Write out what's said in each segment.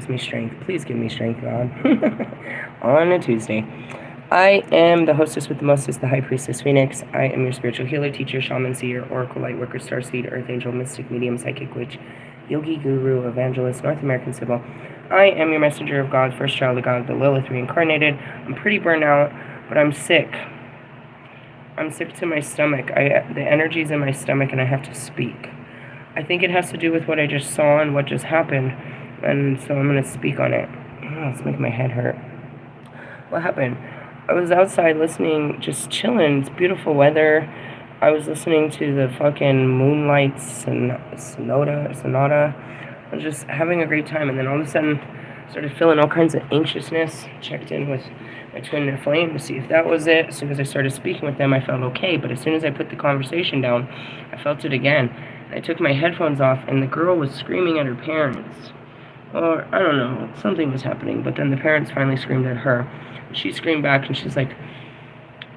me strength. Please give me strength, God. On a Tuesday. I am the hostess with the mostest, the High Priestess Phoenix. I am your spiritual healer, teacher, shaman, seer, oracle, light worker, starseed, earth angel, mystic, medium, psychic, witch, yogi, guru, evangelist, North American Sybil. I am your messenger of God, first child of God, the Lilith reincarnated. I'm pretty burnt out, but I'm sick. I'm sick to my stomach. The energy's in my stomach and I have to speak. I think it has to do with what I just saw and what just happened, and so I'm going to speak on it. Oh, it's making my head hurt. What happened? I was outside listening, just chilling. It's beautiful weather. I was listening to the fucking Moonlight Sonata. I was just having a great time, and then all of a sudden started feeling all kinds of anxiousness. Checked in with my twin flame to see if that was it. As soon as I started speaking with them, I felt okay, but as soon as I put the conversation down, I felt it again. I took my headphones off, and the girl was screaming at her parents. Or, I don't know, something was happening, but then the parents finally screamed at her. She screamed back, and she's like,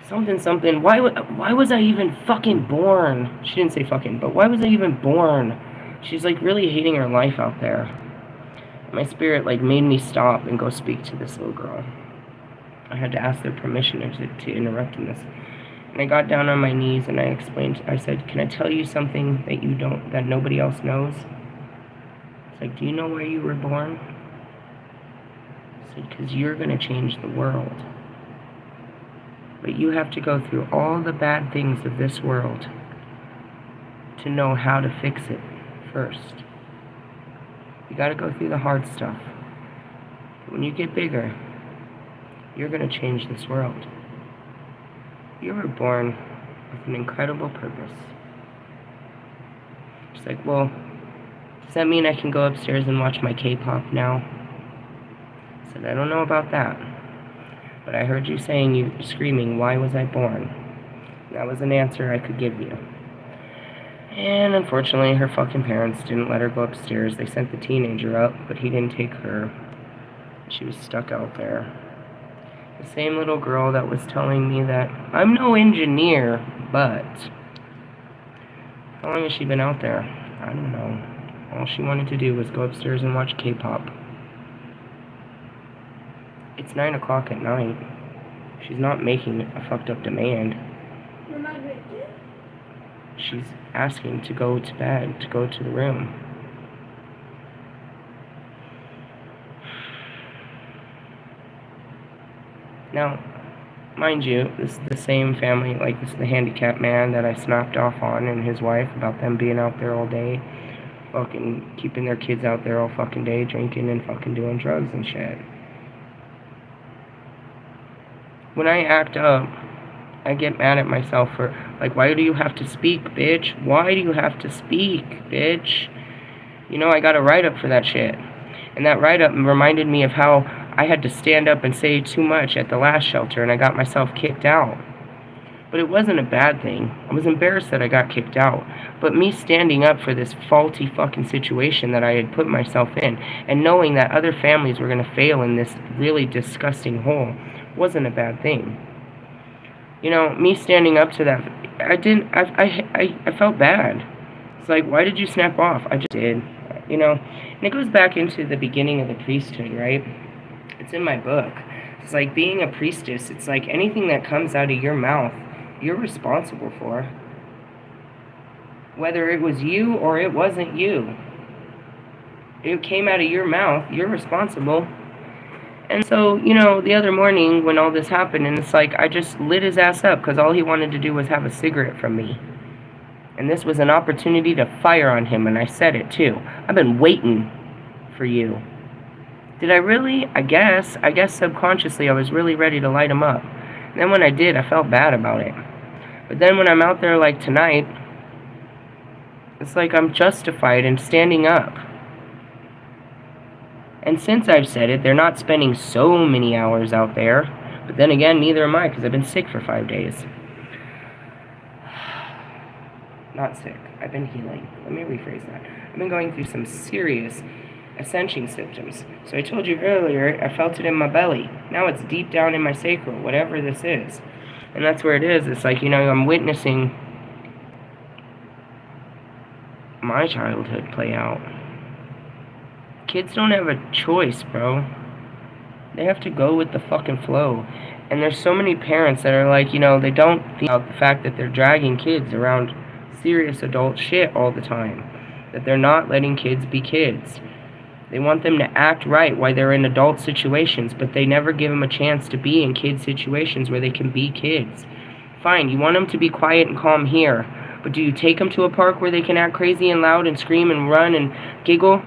something, why was I even fucking born? She didn't say fucking, but why was I even born? She's like really hating her life out there. My spirit like made me stop and go speak to this little girl. I had to ask their permission to interrupt in this. And I got down on my knees and I explained, I said, can I tell you something that nobody else knows? It's like, do you know why you were born? I said, because you're going to change the world. But you have to go through all the bad things of this world to know how to fix it first. You got to go through the hard stuff. When you get bigger, you're going to change this world. You were born with an incredible purpose. She's like, well, does that mean I can go upstairs and watch my K-pop now? I said, I don't know about that. But I heard you screaming, why was I born? That was an answer I could give you. And unfortunately, her fucking parents didn't let her go upstairs. They sent the teenager up, but he didn't take her. She was stuck out there. The same little girl that was telling me that I'm no engineer, but how long has she been out there? I don't know. All she wanted to do was go upstairs and watch K-pop. It's 9 o'clock at night. She's not making a fucked up demand. She's asking to go to bed, to go to the room. Now, mind you, this is the same family, like this is the handicapped man that I snapped off on and his wife about them being out there all day, fucking keeping their kids out there all fucking day, drinking and fucking doing drugs and shit. When I act up, I get mad at myself for, like, why do you have to speak, bitch? Why do you have to speak, bitch? You know, I got a write-up for that shit. And that write-up reminded me of how I had to stand up and say too much at the last shelter, and I got myself kicked out. But it wasn't a bad thing. I was embarrassed that I got kicked out. But me standing up for this faulty fucking situation that I had put myself in, and knowing that other families were going to fail in this really disgusting hole, wasn't a bad thing. You know, me standing up to that, I felt bad. It's like, why did you snap off? I just did, you know. And it goes back into the beginning of the priesthood, right? It's in my book. It's like being a priestess. It's like anything that comes out of your mouth, you're responsible for. Whether it was you or it wasn't you. It came out of your mouth, you're responsible. And so, you know, the other morning when all this happened, and it's like I just lit his ass up because all he wanted to do was have a cigarette from me. And this was an opportunity to fire on him, and I said it too. I've been waiting for you. Did I really? I guess subconsciously I was really ready to light him up. And then when I did, I felt bad about it. But then when I'm out there like tonight, it's like I'm justified in standing up. And since I've said it, they're not spending so many hours out there. But then again, neither am I, because I've been sick for 5 days. Not sick. I've been healing. Let me rephrase that. I've been going through some serious ascension symptoms. So I told you earlier, I felt it in my belly. Now it's deep down in my sacral, whatever this is. And that's where it is. It's like, you know, I'm witnessing my childhood play out. Kids don't have a choice, bro. They have to go with the fucking flow. And there's so many parents that are like, you know, they don't think about the fact that they're dragging kids around serious adult shit all the time. That they're not letting kids be kids. They want them to act right while they're in adult situations, but they never give them a chance to be in kid situations where they can be kids. Fine, you want them to be quiet and calm here, but do you take them to a park where they can act crazy and loud and scream and run and giggle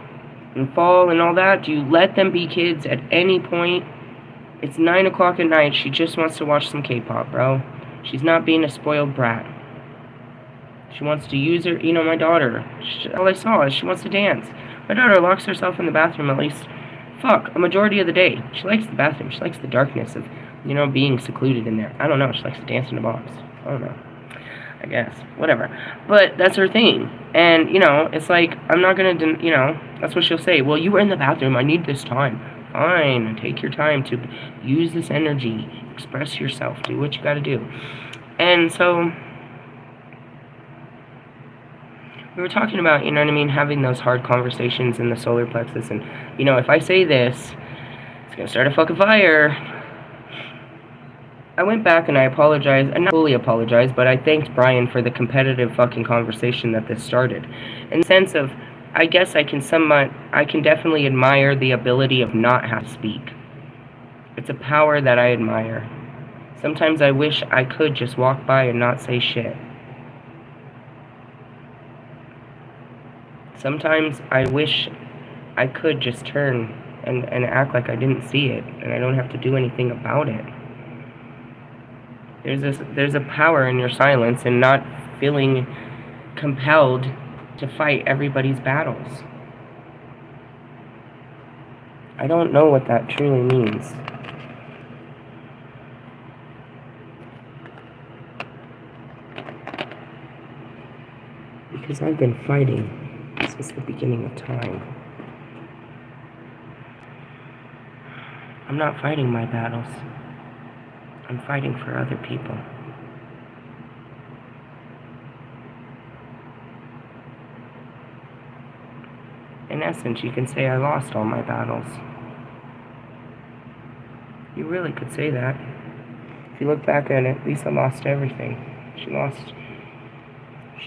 and fall and all that? Do you let them be kids at any point? It's 9 o'clock at night. She just wants to watch some K-pop, bro. She's not being a spoiled brat. She wants to use her, you know, my daughter. All I saw is she wants to dance. My daughter locks herself in the bathroom at least, a majority of the day. She likes the bathroom. She likes the darkness of, you know, being secluded in there. I don't know. She likes to dance in a box. I don't know. I guess. Whatever. But that's her thing. And, you know, it's like, I'm not going to, you know, that's what she'll say. Well, you were in the bathroom. I need this time. Fine. Take your time to use this energy. Express yourself. Do what you got to do. And so we were talking about, you know what I mean, having those hard conversations in the solar plexus. And, you know, if I say this, it's going to start a fucking fire. I went back and I apologized, and not fully apologized, but I thanked Brian for the competitive fucking conversation that this started. In the sense of, I guess I can definitely admire the ability of not have to speak. It's a power that I admire. Sometimes I wish I could just walk by and not say shit. Sometimes I wish I could just turn and act like I didn't see it, and I don't have to do anything about it. There's a power in your silence and not feeling compelled to fight everybody's battles. I don't know what that truly means. Because I've been fighting since the beginning of time. I'm not fighting my battles. I'm fighting for other people. In essence, you can say I lost all my battles. You really could say that. If you look back at it, Lisa lost everything. She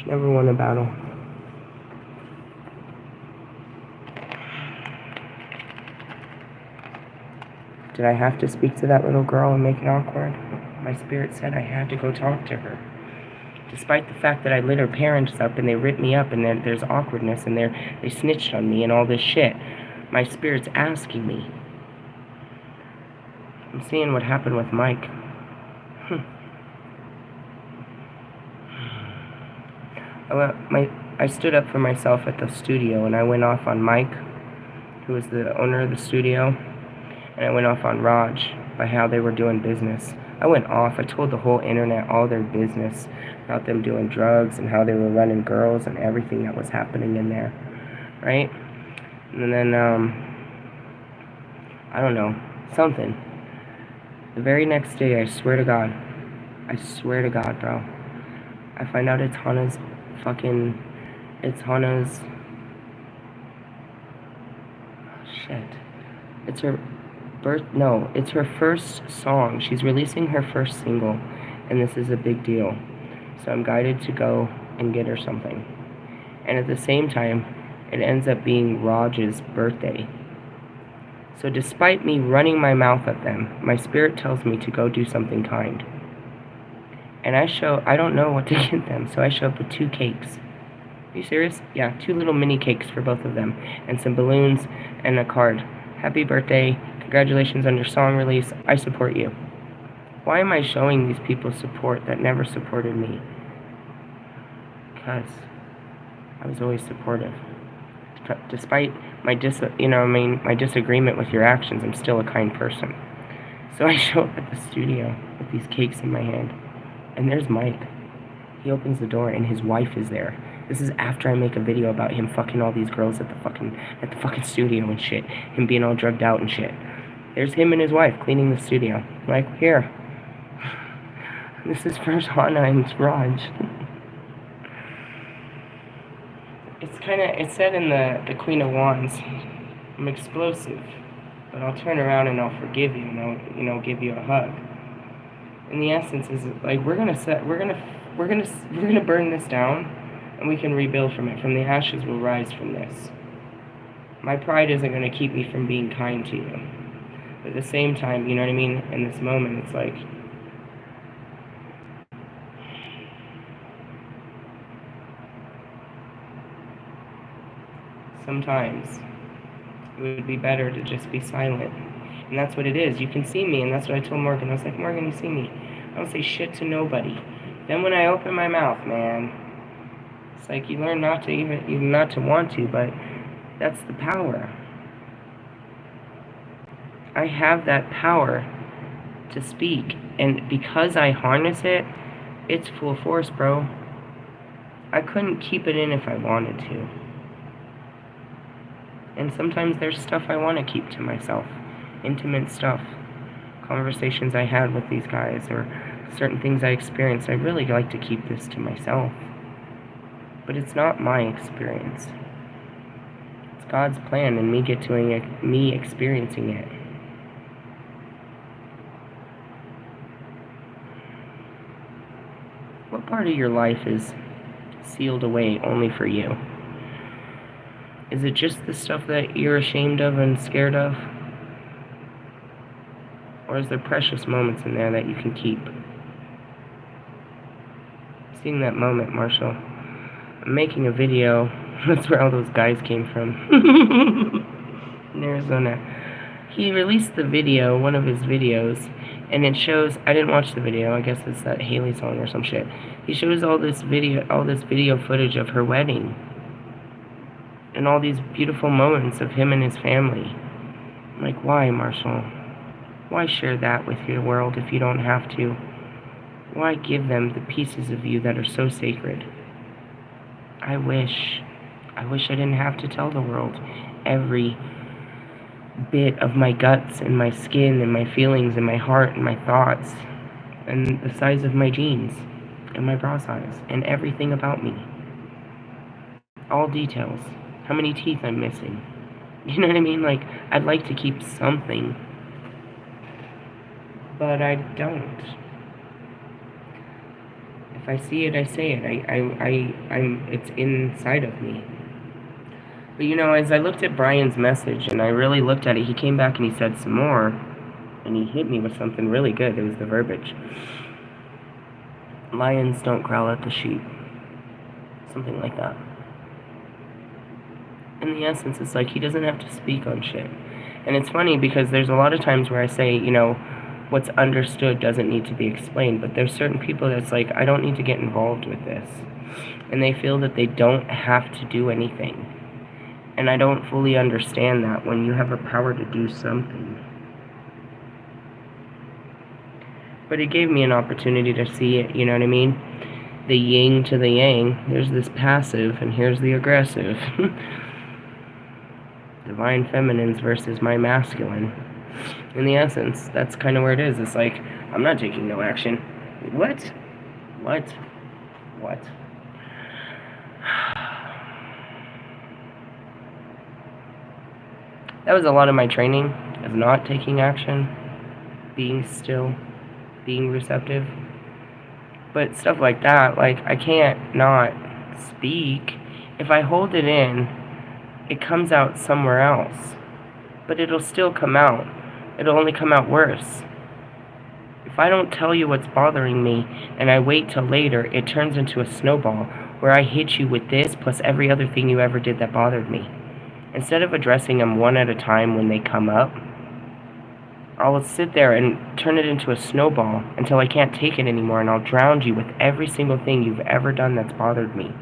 never won a battle. Did I have to speak to that little girl and make it awkward? My spirit said I had to go talk to her. Despite the fact that I lit her parents up and they ripped me up and there's awkwardness and they snitched on me and all this shit, my spirit's asking me. I'm seeing what happened with Mike. I stood up for myself at the studio and I went off on Mike, who was the owner of the studio. And I went off on Raj by how they were doing business. I went off. I told the whole internet all their business about them doing drugs and how they were running girls and everything that was happening in there, right? And then, I don't know, something. The very next day, I swear to God, bro, I find out it's Hannah's, it's her it's her first song. She's releasing her first single, and this is a big deal. So I'm guided to go and get her something. And at the same time, it ends up being Raj's birthday. So despite me running my mouth at them, my spirit tells me to go do something kind. And I don't know what to get them, so I show up with 2 cakes. Are you serious? Yeah, 2 little mini cakes for both of them, and some balloons and a card. Happy birthday. Congratulations on your song release. I support you. Why am I showing these people support that never supported me? Because I was always supportive. Despite my disagreement with your actions, I'm still a kind person. So I show up at the studio with these cakes in my hand, and there's Mike. He opens the door and his wife is there. This is after I make a video about him fucking all these girls at the fucking studio and shit. Him being all drugged out and shit. There's him and his wife cleaning the studio. Like, here. This is for Hannah and Raj. It's said in the Queen of Wands. I'm explosive, but I'll turn around and I'll forgive you, and I'll, give you a hug. And the essence is like we're gonna burn this down, and we can rebuild from it. From the ashes, we'll rise from this. My pride isn't gonna keep me from being kind to you. But at the same time, you know what I mean? In this moment, it's like sometimes it would be better to just be silent. And that's what it is. You can see me, and that's what I told Morgan. I was like, Morgan, you see me. I don't say shit to nobody. Then when I open my mouth, man, it's like you learn not to even not to want to, but that's the power. I have that power to speak, and because I harness it, it's full force, bro. I couldn't keep it in if I wanted to. And sometimes there's stuff I want to keep to myself. Intimate stuff. Conversations I had with these guys, or certain things I experienced. I really like to keep this to myself. But it's not my experience. It's God's plan, and me experiencing it. What part of your life is sealed away only for you? Is it just the stuff that you're ashamed of and scared of? Or is there precious moments in there that you can keep? Seeing that moment, Marshall. I'm making a video. That's where all those guys came from. In Arizona. He released the video, one of his videos, and it shows, I didn't watch the video, I guess it's that Haley song or some shit. He shows all this video footage of her wedding. And all these beautiful moments of him and his family. I'm like, why, Marshall? Why share that with your world if you don't have to? Why give them the pieces of you that are so sacred? I wish I didn't have to tell the world every bit of my guts and my skin and my feelings and my heart and my thoughts and the size of my jeans and my bra size and everything about me. All details. How many teeth I'm missing. You know what I mean? Like, I'd like to keep something, but I don't. If I see it, I say it. It's inside of me. But as I looked at Brian's message and I really looked at it, he came back and he said some more, and he hit me with something really good. It was the verbiage. Lions don't growl at the sheep. Something like that. In the essence, it's like he doesn't have to speak on shit. And it's funny because there's a lot of times where I say, what's understood doesn't need to be explained. But there's certain people that's like, I don't need to get involved with this. And they feel that they don't have to do anything. And I don't fully understand that when you have a power to do something. But it gave me an opportunity to see it, you know what I mean? The yin to the yang. There's this passive and here's the aggressive. Divine feminines versus my masculine. In the essence, that's kind of where it is. It's like, I'm not taking no action. What? That was a lot of my training of not taking action, being still, being receptive. But stuff like that, like, I can't not speak. If I hold it in, it comes out somewhere else. But it'll still come out. It'll only come out worse. If I don't tell you what's bothering me and I wait till later, it turns into a snowball where I hit you with this plus every other thing you ever did that bothered me. Instead of addressing them one at a time when they come up, I'll sit there and turn it into a snowball until I can't take it anymore, and I'll drown you with every single thing you've ever done that's bothered me.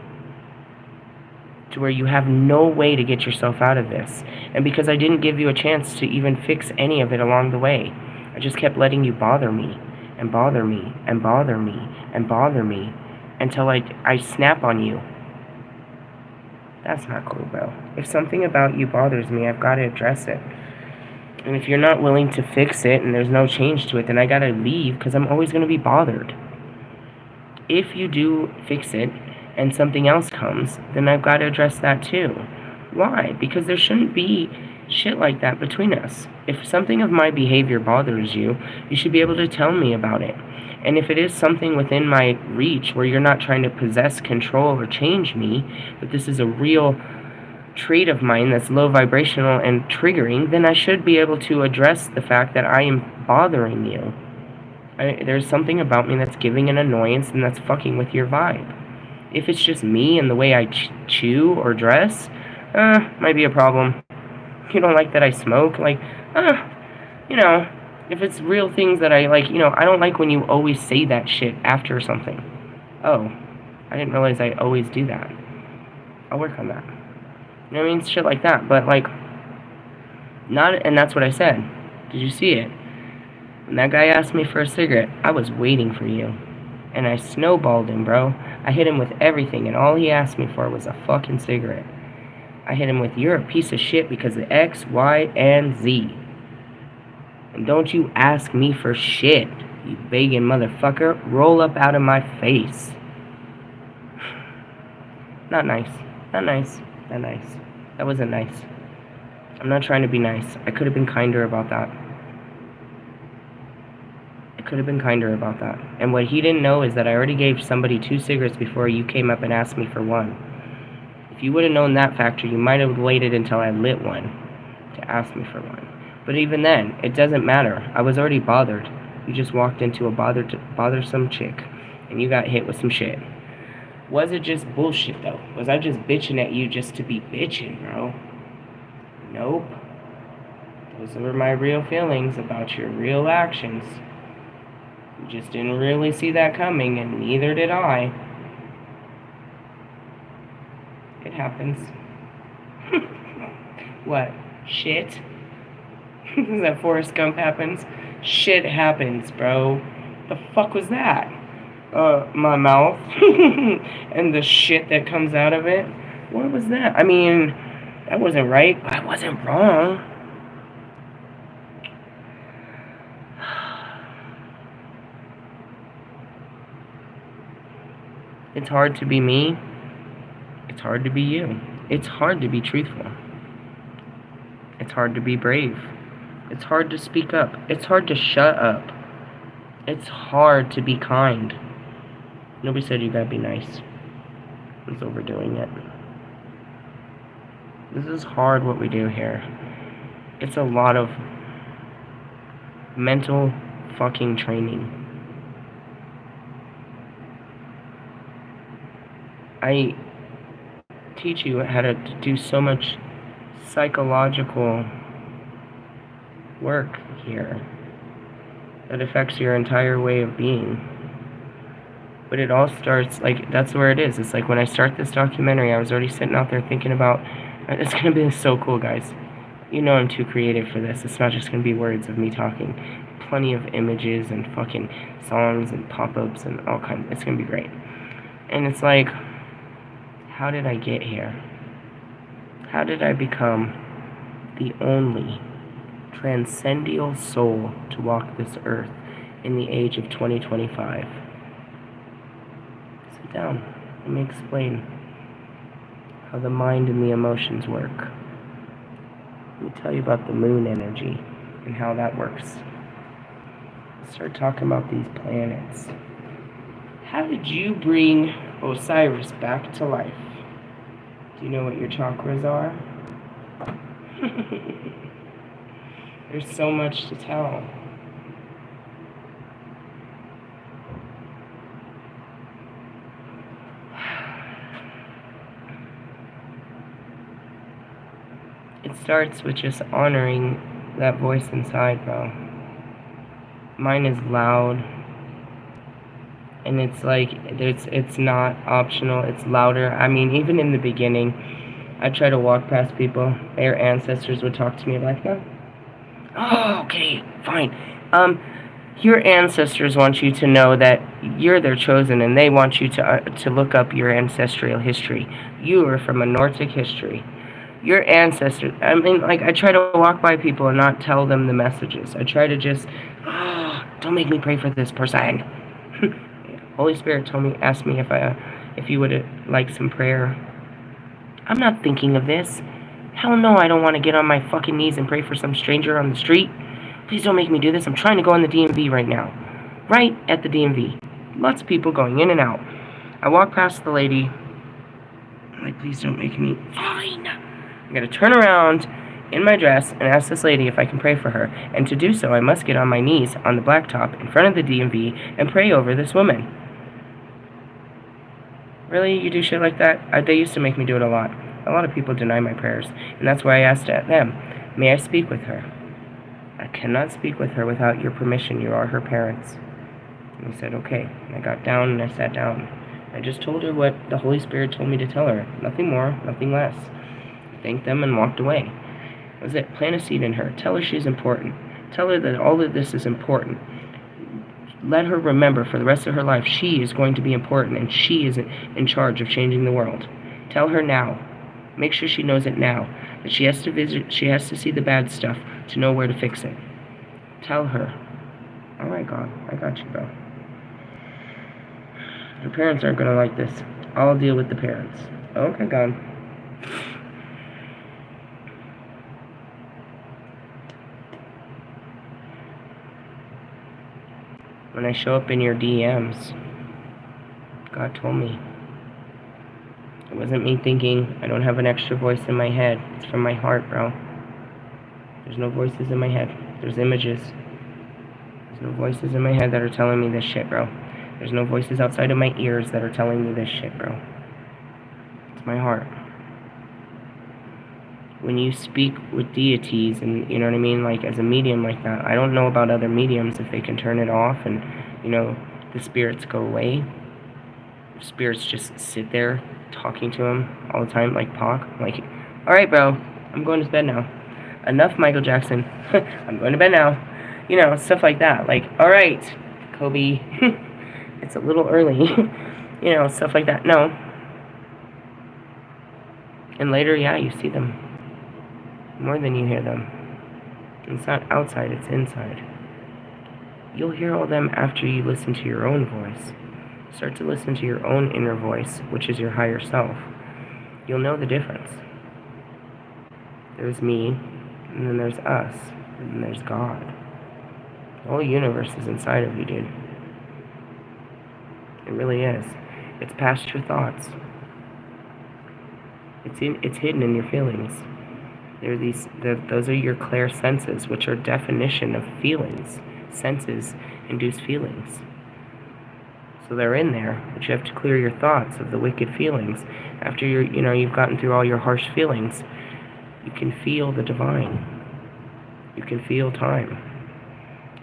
To where you have no way to get yourself out of this. And because I didn't give you a chance to even fix any of it along the way, I just kept letting you bother me, and bother me, and bother me, and bother me, until I snap on you. That's not cool, bro. If something about you bothers me, I've got to address it. And if you're not willing to fix it and there's no change to it, then I got to leave because I'm always going to be bothered. If you do fix it and something else comes, then I've got to address that too. Why? Because there shouldn't be shit like that between us. If something of my behavior bothers you, you should be able to tell me about it. And if it is something within my reach where you're not trying to possess, control, or change me, but this is a real trait of mine that's low vibrational and triggering, then I should be able to address the fact that I am bothering you. There's something about me that's giving an annoyance and that's fucking with your vibe. If it's just me and the way I chew or dress, might be a problem. You don't like that I smoke? Like, you know, if it's real things that I like, I don't like when you always say that shit after something. Oh, I didn't realize I always do that. I'll work on that. You know what I mean? Shit like that. But, like, and that's what I said. Did you see it? When that guy asked me for a cigarette, I was waiting for you. And I snowballed him, bro. I hit him with everything, and all he asked me for was a fucking cigarette. I hit him with, you're a piece of shit because of X, Y, and Z. And don't you ask me for shit, you begging motherfucker. Roll up out of my face. Not nice. Not nice. Not nice. That wasn't nice. I'm not trying to be nice. I could have been kinder about that. And what he didn't know is that I already gave somebody 2 cigarettes before you came up and asked me for one. If you would have known that factor, you might have waited until I lit one to ask me for one. But even then, it doesn't matter. I was already bothered. You just walked into a bothersome chick, and you got hit with some shit. Was it just bullshit, though? Was I just bitching at you just to be bitching, bro? Nope. Those were my real feelings about your real actions. You just didn't really see that coming, and neither did I. It happens. What? Shit? Is that Forrest Gump happens? Shit happens, bro. The fuck was that? My mouth. And the shit that comes out of it? What was that? I mean, that wasn't right, but I wasn't wrong. It's hard to be me. It's hard to be you. It's hard to be truthful. It's hard to be brave. It's hard to speak up. It's hard to shut up. It's hard to be kind. Nobody said you gotta be nice. It's overdoing it. This is hard what we do here. It's a lot of mental fucking training. I teach you how to do so much psychological work here that affects your entire way of being. But it all starts, like, that's where it is. It's like when I start this documentary, I was already sitting out there thinking about, it's going to be so cool, guys. You know I'm too creative for this. It's not just going to be words of me talking. Plenty of images and fucking songs and pop-ups and all kinds. It's going to be great. And it's like, how did I get here? How did I become the only transcendental soul to walk this earth in the age of 2025? Sit down. Let me explain how the mind and the emotions work. Let me tell you about the moon energy and how that works. Let's start talking about these planets. How did you bring Osiris back to life? Do you know what your chakras are? There's so much to tell. It starts with just honoring that voice inside, bro. Mine is loud. And it's like, it's not optional, it's louder. I mean, even in the beginning, I try to walk past people. Their ancestors would talk to me like, no. Oh, okay, fine. Your ancestors want you to know that you're their chosen, and they want you to look up your ancestral history. You are from a Nordic history. Your ancestors, I mean, like, I try to walk by people and not tell them the messages. I try to just, don't make me pray for this person. Holy Spirit asked me if you would like some prayer. I'm not thinking of this. Hell no, I don't want to get on my fucking knees and pray for some stranger on the street. Please don't make me do this. I'm trying to go on the DMV right now. Right at the DMV. Lots of people going in and out. I walk past the lady. I'm like, please don't make me. Fine. I'm going to turn around in my dress and ask this lady if I can pray for her. And to do so, I must get on my knees on the blacktop in front of the DMV and pray over this woman. Really? You do shit like that? They used to make me do it a lot. A lot of people deny my prayers. And that's why I asked them, may I speak with her? I cannot speak with her without your permission. You are her parents. And he said, okay. And I got down and I sat down. I just told her what the Holy Spirit told me to tell her. Nothing more, nothing less. Thanked them and walked away. That was it. Plant a seed in her. Tell her she's important. Tell her that all of this is important. Let her remember for the rest of her life she is going to be important and she is in charge of changing the world. Tell her now. Make sure she knows it now. That she has to see the bad stuff to know where to fix it. Tell her. Alright, God. I got you, bro. Her parents aren't going to like this. I'll deal with the parents. Okay, God. When I show up in your DMs, God told me. It wasn't me thinking. I don't have an extra voice in my head. It's from my heart, bro. There's no voices in my head. There's images. There's no voices in my head that are telling me this shit, bro. There's no voices outside of my ears that are telling me this shit, bro. It's my heart. When you speak with deities and, you know what I mean, like as a medium like that, I don't know about other mediums if they can turn it off and, you know, the spirits go away. Spirits just sit there talking to him all the time, like Pac. Like, alright, bro, I'm going to bed now. Enough, Michael Jackson. I'm going to bed now. You know, stuff like that. Like, alright, Kobe, it's a little early. You know, stuff like that. No. And later, yeah, you see them. More than you hear them. It's not outside, it's inside. You'll hear all them after you listen to your own voice. Start to listen to your own inner voice, which is your higher self. You'll know the difference. There's me, and then there's us, and then there's God. The whole universe is inside of you, dude. It really is. It's past your thoughts. It's hidden in your feelings. Those are your clair senses, which are definition of feelings. Senses induce feelings. So they're in there, but you have to clear your thoughts of the wicked feelings. After you've gotten through all your harsh feelings, you can feel the divine. You can feel time.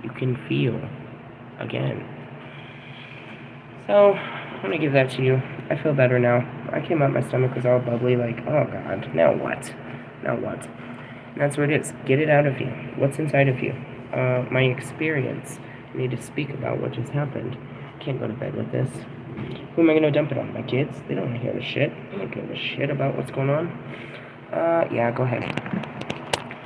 You can feel again. So I'm gonna give that to you. I feel better now. I came out, my stomach was all bubbly, like, oh God, now what? Now what? And that's what it is. Get it out of you. What's inside of you? My experience. I need to speak about what just happened. Can't go to bed with this. Who am I going to dump it on? My kids? They don't want to hear the shit. They don't give a shit about what's going on. Yeah, go ahead.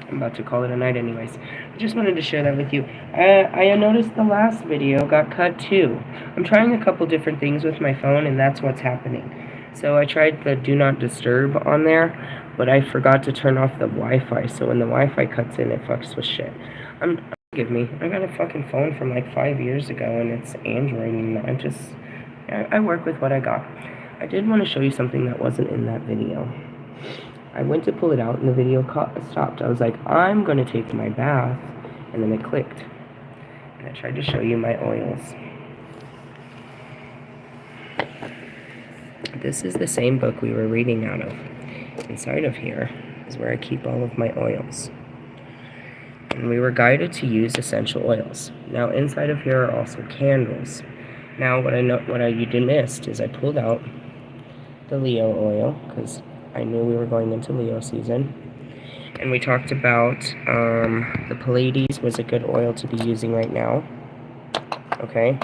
I'm about to call it a night anyways. I just wanted to share that with you. I noticed the last video got cut too. I'm trying a couple different things with my phone, and that's what's happening. So I tried the do not disturb on there, but I forgot to turn off the Wi-Fi. So when the Wi-Fi cuts in, it fucks with shit. Forgive me. I got a fucking phone from like 5 years ago, and it's Android, and I work with what I got. I did want to show you something that wasn't in that video. I went to pull it out, and the video stopped. I was like, I'm going to take my bath, and then it clicked. And I tried to show you my oils. This is the same book we were reading out of. Inside of here is where I keep all of my oils. And we were guided to use essential oils. Now inside of here are also candles. Now what you missed is I pulled out the Leo oil because I knew we were going into Leo season. And we talked about the Pleiades was a good oil to be using right now. Okay.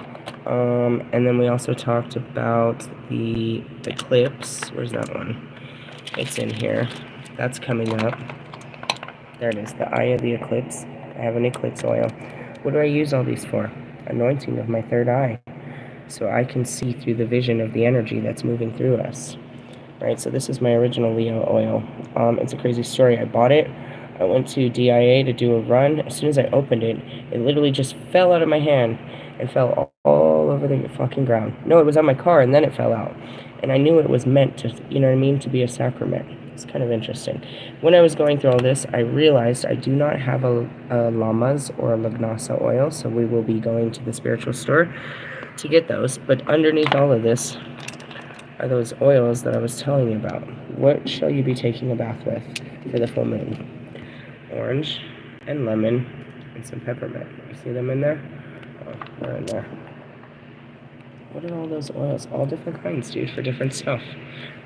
And then we also talked about the eclipse. Where's that one? It's in here. That's coming up. There it is, the eye of the eclipse. I have an eclipse oil. What do I use all these for? Anointing of my third eye. So I can see through the vision of the energy that's moving through us. right? So this is my original Leo oil. It's a crazy story. I bought it. I went to DIA to do a run. As soon as I opened it, it literally just fell out of my hand and fell all over the fucking ground. No, it was on my car, and then it fell out. And I knew it was meant to, you know what I mean, to be a sacrament. It's kind of interesting. When I was going through all this, I realized I do not have a Lamas or a Lagnasa oil, so we will be going to the spiritual store to get those. But underneath all of this are those oils that I was telling you about. What shall you be taking a bath with for the full moon? Orange and lemon and some peppermint. You see them in there? Oh, they're in there. What are all those oils? All different kinds, dude, for different stuff.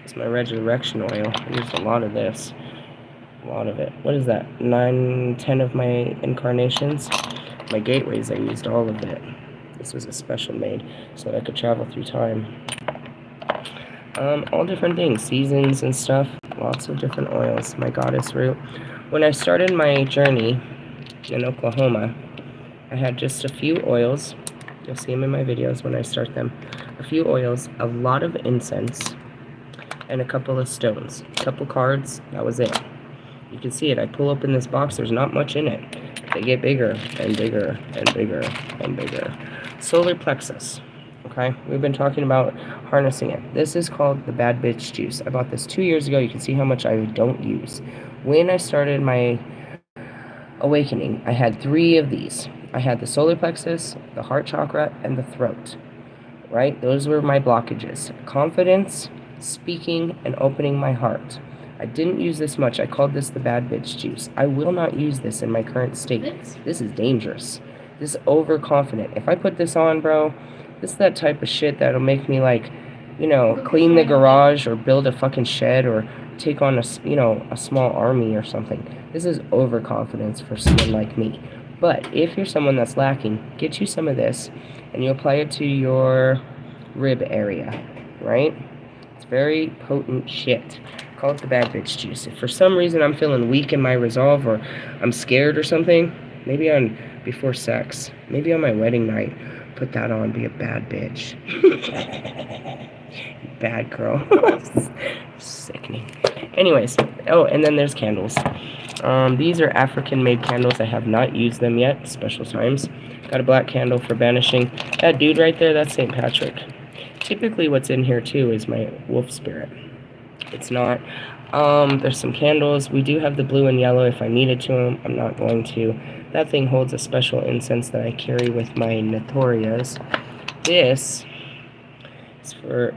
It's my resurrection oil. I used a lot of this. A lot of it. What is that? 9, 10 of my incarnations? My gateways, I used all of it. This was a special made so that I could travel through time. All different things, seasons and stuff. Lots of different oils. My goddess root. When I started my journey in Oklahoma, I had just a few oils. You'll see them in my videos when I start them. A few oils, a lot of incense, and a couple of stones. A couple cards, that was it. You can see it. I pull open this box, there's not much in it. They get bigger and bigger and bigger and bigger. Solar plexus. Okay, we've been talking about harnessing it. This is called the Bad Bitch Juice. I bought this 2 years ago. You can see how much I don't use. When I started my awakening, I had 3 of these. I had the solar plexus, the heart chakra, and the throat. Right? Those were my blockages. Confidence, speaking, and opening my heart. I didn't use this much. I called this the Bad Bitch Juice. I will not use this in my current state. This is dangerous. This is overconfident. If I put this on, bro, this is that type of shit that'll make me, like, you know, clean the garage or build a fucking shed or take on a small army or something. This is overconfidence for someone like me. But if you're someone that's lacking, get you some of this and you apply it to your rib area, right? It's very potent shit. Call it the Bad Bitch Juice. If for some reason I'm feeling weak in my resolve or I'm scared or something, maybe on before sex, maybe on my wedding night, put that on, be a bad bitch. Bad girl. Sickening. Anyways, oh, and then there's candles. These are African-made candles. I have not used them yet. Special times. Got a black candle for banishing. That dude right there, that's St. Patrick. Typically what's in here too is my wolf spirit. It's not. There's some candles. We do have the blue and yellow if I needed to. I'm not going to. That thing holds a special incense that I carry with my Notorias. This is for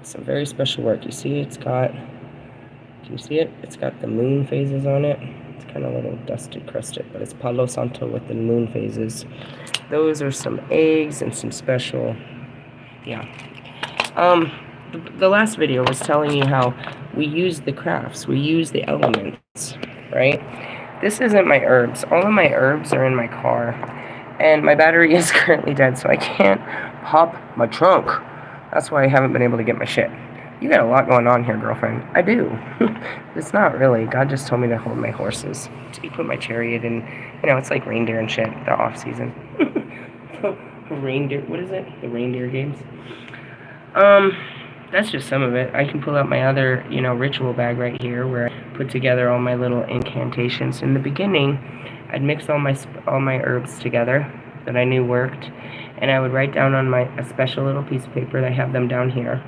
some very special work. You see it's got, can you see it? It's got the moon phases on it. It's kind of a little dusted, crusted, but it's Palo Santo with the moon phases. Those are some eggs and some special, yeah. The last video was telling you how we use the crafts, we use the elements, right? This isn't my herbs. All of my herbs are in my car, and my battery is currently dead, so I can't pop my trunk. That's why I haven't been able to get my shit. You got a lot going on here, girlfriend. I do. It's not really. God just told me to hold my horses. He put my chariot in, you know, it's like reindeer and shit, the off-season. Reindeer, what is it? The reindeer games? That's just some of it. I can pull out my other, you know, ritual bag right here where I put together all my little incantations. In the beginning, I'd mix all my herbs together that I knew worked, and I would write down on a special little piece of paper that I have them down here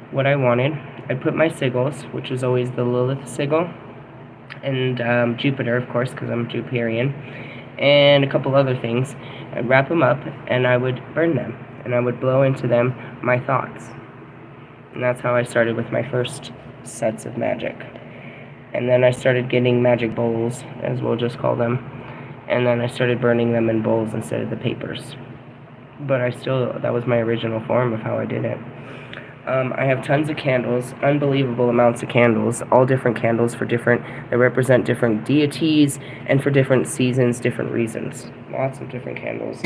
what I wanted. I'd put my sigils, which was always the Lilith sigil, and Jupiter, of course, because I'm Jupiterian, and a couple other things. I'd wrap them up, and I would burn them, and I would blow into them my thoughts. And that's how I started with my first sets of magic. And then I started getting magic bowls, as we'll just call them. And then I started burning them in bowls instead of the papers. But that was my original form of how I did it. I have tons of candles, unbelievable amounts of candles, all different candles that represent different deities and for different seasons, different reasons. Lots of different candles.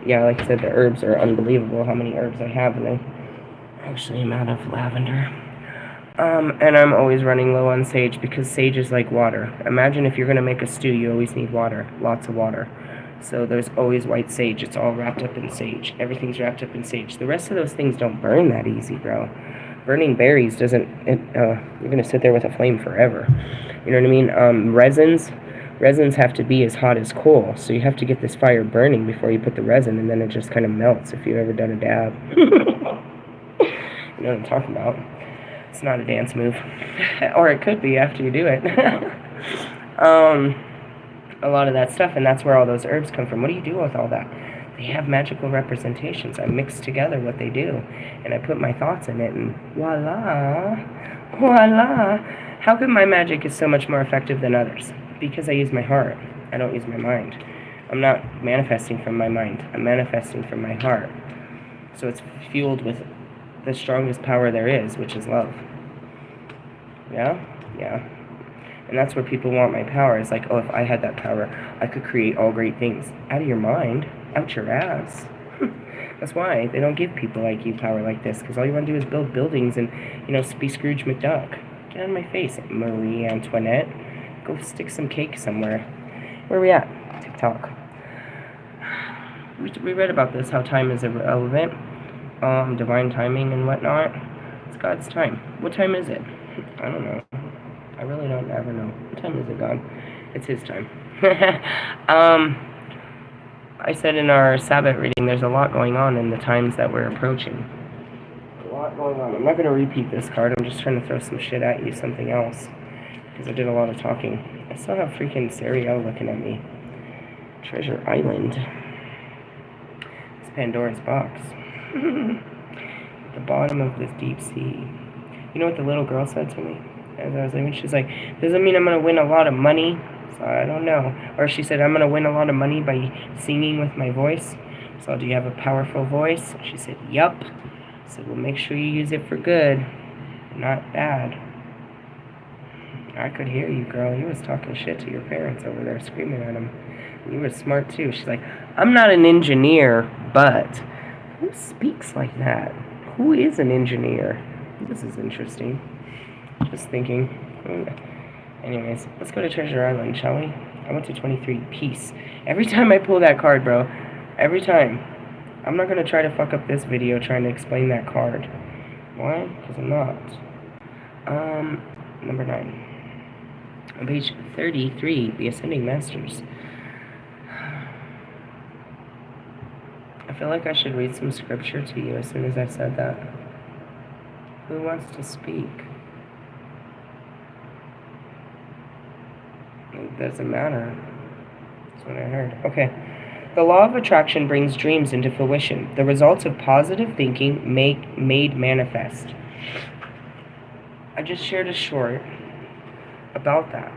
Yeah, like I said, the herbs are unbelievable, how many herbs I have, and actually I'm out of lavender. And I'm always running low on sage because sage is like water. Imagine if you're going to make a stew, you always need water, lots of water. So there's always white sage. It's all wrapped up in sage. Everything's wrapped up in sage. The rest of those things don't burn that easy, bro. burning berries doesn't, you're going to sit there with a flame forever. You know what I mean? Resins have to be as hot as coal, so you have to get this fire burning before you put the resin, and then it just kind of melts if you've ever done a dab. You know what I'm talking about. It's not a dance move. Or it could be after you do it. A lot of that stuff, and that's where all those herbs come from. What do you do with all that? They have magical representations. I mix together what they do, and I put my thoughts in it, and voila, voila. How come my magic is so much more effective than others? Because I use my heart. I don't use my mind. I'm not manifesting from my mind. I'm manifesting from my heart. So it's fueled with the strongest power there is, which is love. Yeah? Yeah. And that's where people want my power. It's like, oh, if I had that power, I could create all great things. Out of your mind. Out your ass. That's why they don't give people like you power like this, because all you want to do is build buildings and, you know, be Scrooge McDuck. Get out of my face, Marie Antoinette. Go stick some cake somewhere. Where are we at? TikTok. We read about this, how time is irrelevant. Divine timing and whatnot. It's God's time. What time is it? I don't know. I really don't ever know. What time is it, God? It's His time. I said in our Sabbath reading, there's a lot going on in the times that we're approaching. A lot going on. I'm not going to repeat this card. I'm just trying to throw some shit at you, something else. Because I did a lot of talking. I still have freaking Serial looking at me. Treasure Island. It's Pandora's box. The bottom of this deep sea. You know what the little girl said to me? As I was leaving, she's like, doesn't mean I'm going to win a lot of money. So I don't know. Or she said, I'm going to win a lot of money by singing with my voice. So do you have a powerful voice? She said, yup. I said, well, make sure you use it for good, not bad. I could hear you, girl. You was talking shit to your parents over there, screaming at them. You were smart, too. She's like, I'm not an engineer, but who speaks like that? Who is an engineer? This is interesting. Just thinking. Anyways, let's go to Treasure Island, shall we? I went to 23. Peace. Every time I pull that card, bro, every time. I'm not going to try to fuck up this video trying to explain that card. Why? Because I'm not. Number 9. On page 33, the Ascending Masters. I feel like I should read some scripture to you as soon as I said that. Who wants to speak? It doesn't matter. That's what I heard. Okay. The law of attraction brings dreams into fruition. The results of positive thinking made manifest. I just shared a short about that.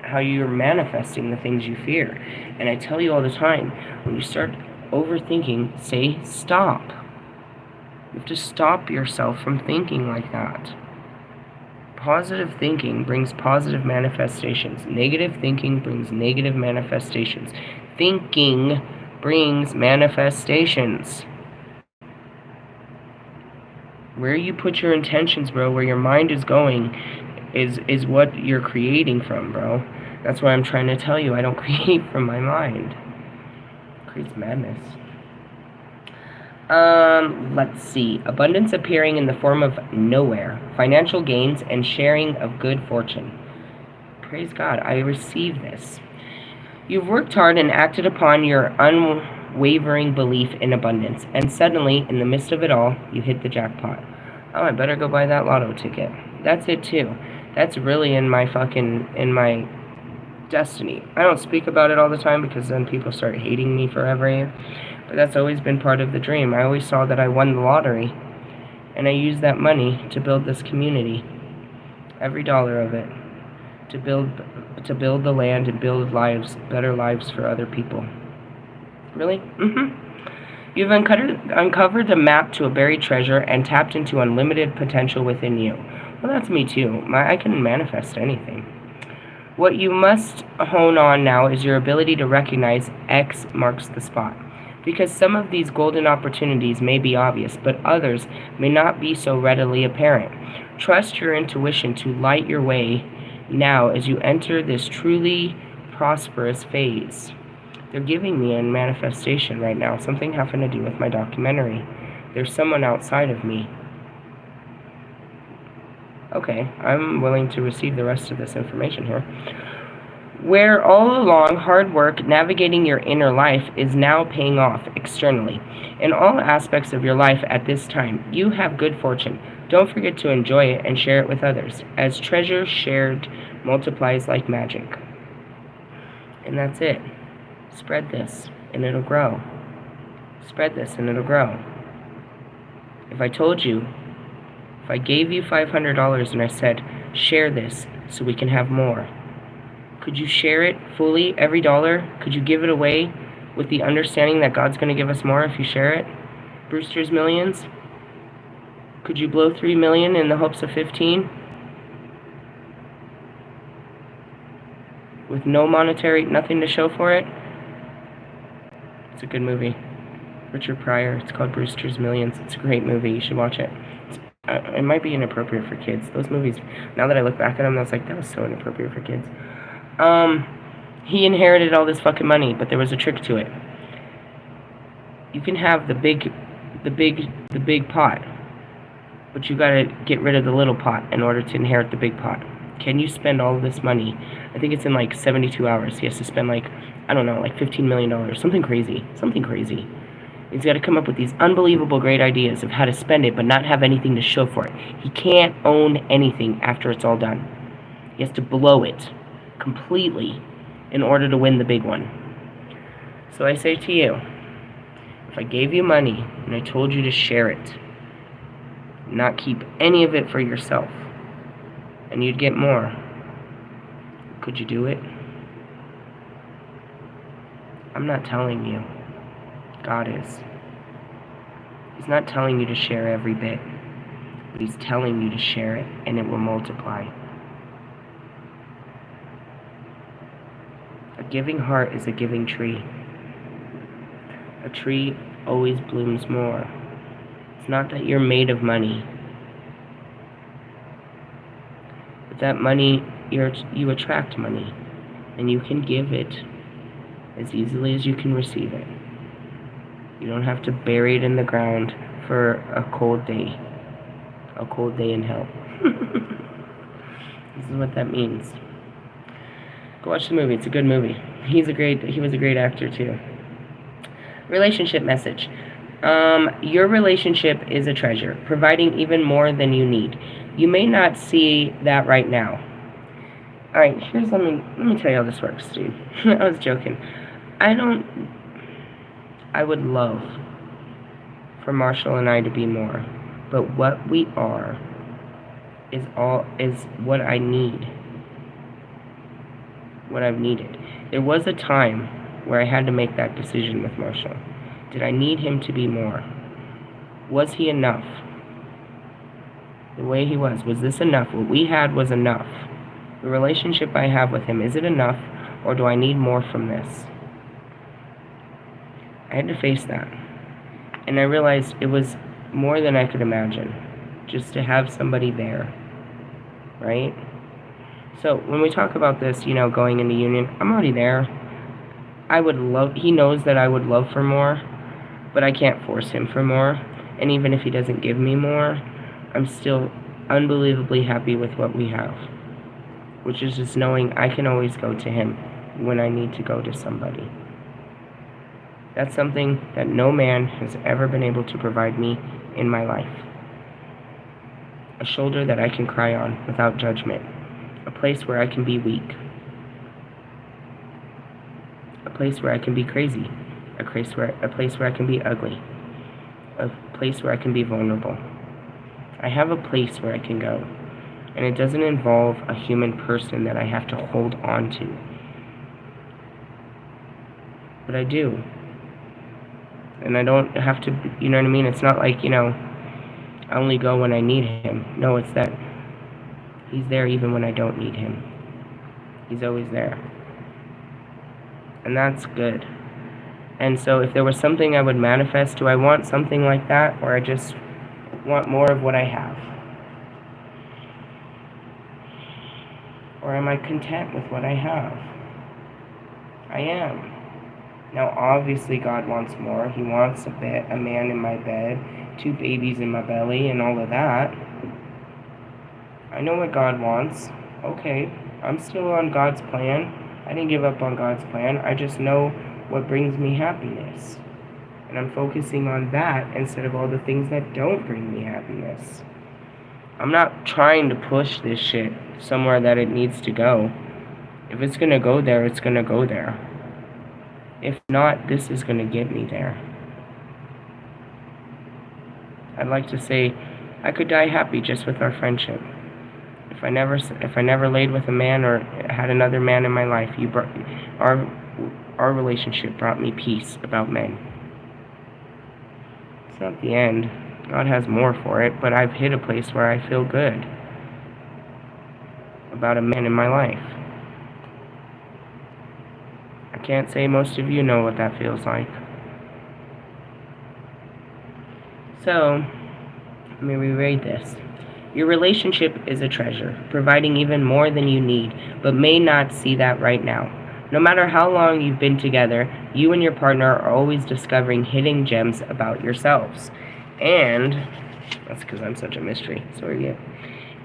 How you're manifesting the things you fear. And I tell you all the time, when you start overthinking, say stop. You have to stop yourself from thinking like that. Positive thinking brings positive manifestations. Negative thinking brings negative manifestations. Thinking brings manifestations. Where you put your intentions, bro, where your mind is going, is what you're creating from, bro. That's why I'm trying to tell you I don't create from my mind. It creates madness. Let's see. Abundance appearing in the form of nowhere. Financial gains and sharing of good fortune. Praise God, I receive this. You've worked hard and acted upon your unwavering belief in abundance, and suddenly, in the midst of it all, you hit the jackpot. Oh, I better go buy that lotto ticket. That's it too. That's really in my destiny. I don't speak about it all the time because then people start hating me forever. But that's always been part of the dream. I always saw that I won the lottery, and I used that money to build this community. Every dollar of it. To build the land and build lives, better lives for other people. Really? You've uncovered the map to a buried treasure and tapped into unlimited potential within you. Well, that's me too. I can manifest anything. What you must hone on now is your ability to recognize X marks the spot. Because some of these golden opportunities may be obvious, but others may not be so readily apparent. Trust your intuition to light your way now as you enter this truly prosperous phase. They're giving me a manifestation right now, something having to do with my documentary. There's someone outside of me. Okay, I'm willing to receive the rest of this information here. Where all along hard work navigating your inner life is now paying off externally. In all aspects of your life at this time, you have good fortune. Don't forget to enjoy it and share it with others, as treasure shared multiplies like magic. And that's it. Spread this, and it'll grow. Spread this, and it'll grow. If I told you, if I gave you $500 and I said, share this so we can have more, could you share it fully, every dollar? Could you give it away with the understanding that God's going to give us more if you share it? Brewster's Millions? Could you blow $3 million in the hopes of 15? With no monetary, nothing to show for it? It's a good movie. Richard Pryor. It's called Brewster's Millions. It's a great movie. You should watch it. It might be inappropriate for kids. Those movies, now that I look back at them, I was like, that was so inappropriate for kids. He inherited all this fucking money, but there was a trick to it. You can have the big pot, but you gotta get rid of the little pot in order to inherit the big pot. Can you spend all of this money? I think it's in like 72 hours. He has to spend like, I don't know, like $15 million, something crazy. He's got to come up with these unbelievable great ideas of how to spend it, but not have anything to show for it. He can't own anything after it's all done. He has to blow it completely in order to win the big one. So I say to you, if I gave you money and I told you to share it, not keep any of it for yourself, and you'd get more, could you do it? I'm not telling you. God is. He's not telling you to share every bit, but He's telling you to share it, and it will multiply. A giving heart is a giving tree. A tree always blooms more. It's not that you're made of money, but that money, you attract money, and you can give it as easily as you can receive it. You don't have to bury it in the ground for a cold day in hell. This is what that means. Go watch the movie. It's a good movie. He was a great actor too. Relationship message. Your relationship is a treasure, providing even more than you need. You may not see that right now. All right, let me tell you how this works, dude. I was joking. I would love for Marshall and I to be more, but what we are is what I need, what I've needed. There was a time where I had to make that decision with Marshall. Did I need him to be more? Was he enough? The way he was this enough? What we had was enough. The relationship I have with him, is it enough, or do I need more from this? I had to face that. And I realized it was more than I could imagine, just to have somebody there, right? So when we talk about this, going into union, I'm already there. He knows that I would love for more, but I can't force him for more. And even if he doesn't give me more, I'm still unbelievably happy with what we have, which is just knowing I can always go to him when I need to go to somebody. That's something that no man has ever been able to provide me in my life. A shoulder that I can cry on without judgment. A place where I can be weak. A place where I can be crazy. A place where I can be ugly. A place where I can be vulnerable. I have a place where I can go. And it doesn't involve a human person that I have to hold on to. But I do. And I don't have to, you know what I mean? It's not like, I only go when I need him. No, it's that he's there even when I don't need him. He's always there. And that's good. And so if there was something I would manifest, do I want something like that, or I just want more of what I have? Or am I content with what I have? I am. Now, obviously, God wants more. He wants a man in my bed, 2 babies in my belly, and all of that. I know what God wants. Okay, I'm still on God's plan. I didn't give up on God's plan. I just know what brings me happiness. And I'm focusing on that instead of all the things that don't bring me happiness. I'm not trying to push this shit somewhere that it needs to go. If it's gonna go there, it's gonna go there. If not, this is gonna get me there. I'd like to say I could die happy just with our friendship. If I never laid with a man or had another man in my life, our relationship brought me peace about men. It's not the end. God has more for it, but I've hit a place where I feel good about a man in my life. I can't say most of you know what that feels like. So, let me reread this. Your relationship is a treasure, providing even more than you need, but may not see that right now. No matter how long you've been together, you and your partner are always discovering hidden gems about yourselves. And, that's because I'm such a mystery, so are you.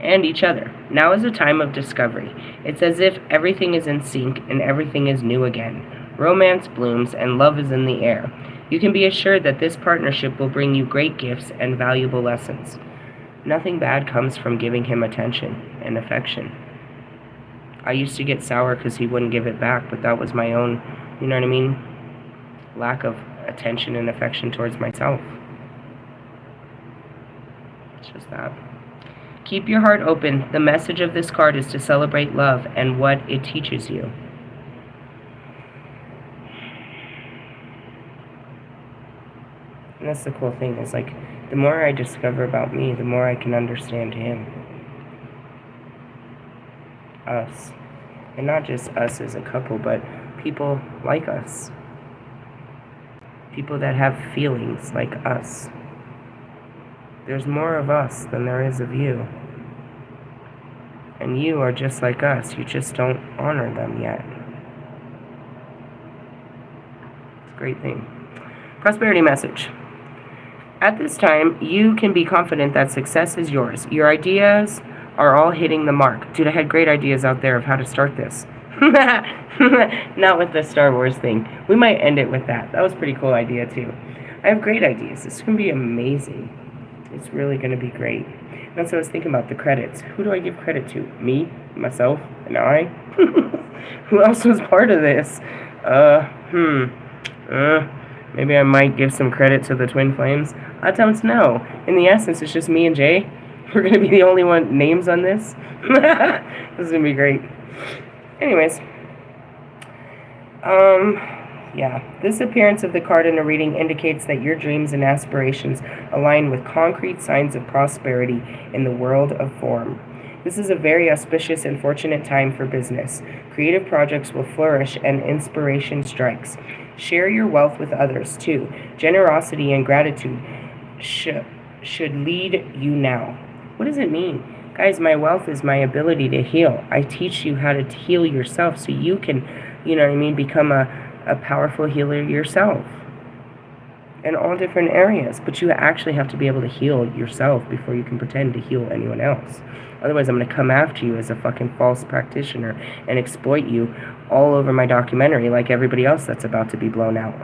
And each other. Now is a time of discovery. It's as if everything is in sync and everything is new again. Romance blooms and love is in the air. You can be assured that this partnership will bring you great gifts and valuable lessons. Nothing bad comes from giving him attention and affection. I used to get sour because he wouldn't give it back, but that was my own, you know what I mean, lack of attention and affection towards myself. It's just that. Keep your heart open. The message of this card is to celebrate love and what it teaches you. And that's the cool thing, is like, the more I discover about me, the more I can understand him. Us. And not just us as a couple, but people like us. People that have feelings like us. There's more of us than there is of you. And you are just like us. You just don't honor them yet. It's a great thing. Prosperity message. At this time, you can be confident that success is yours. Your ideas are all hitting the mark. Dude, I had great ideas out there of how to start this. Not with the Star Wars thing. We might end it with that. That was a pretty cool idea, too. I have great ideas. This is going to be amazing. It's really going to be great. That's what I was thinking about, the credits. Who do I give credit to? Me? Myself? And I? Who else was part of this? Maybe I might give some credit to the Twin Flames. I don't know. In the essence, it's just me and Jay. We're going to be the only one names on this. This is going to be great. Anyways. Yeah. This appearance of the card in a reading indicates that your dreams and aspirations align with concrete signs of prosperity in the world of form. This is a very auspicious and fortunate time for business. Creative projects will flourish and inspiration strikes. Share your wealth with others, too. Generosity and gratitude should lead you now. What does it mean? Guys, my wealth is my ability to heal. I teach you how to heal yourself so you can, you know what I mean, become a powerful healer yourself. In all different areas. But you actually have to be able to heal yourself before you can pretend to heal anyone else. Otherwise, I'm going to come after you as a fucking false practitioner and exploit you all over my documentary like everybody else that's about to be blown out.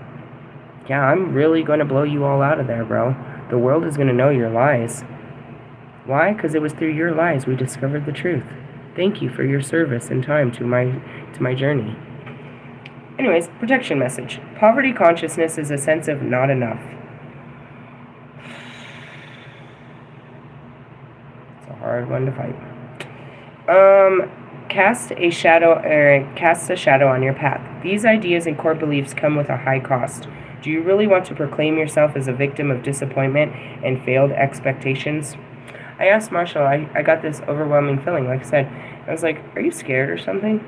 Yeah, I'm really going to blow you all out of there, bro. The world is going to know your lies. Why? Because it was through your lies we discovered the truth. Thank you for your service and time to my journey. Anyways, protection message. Poverty consciousness is a sense of not enough. It's a hard one to fight. Casts a shadow on your path. These ideas and core beliefs come with a high cost. Do you really want to proclaim yourself as a victim of disappointment and failed expectations? I asked Marshall, I got this overwhelming feeling, like I said. I was like, are you scared or something?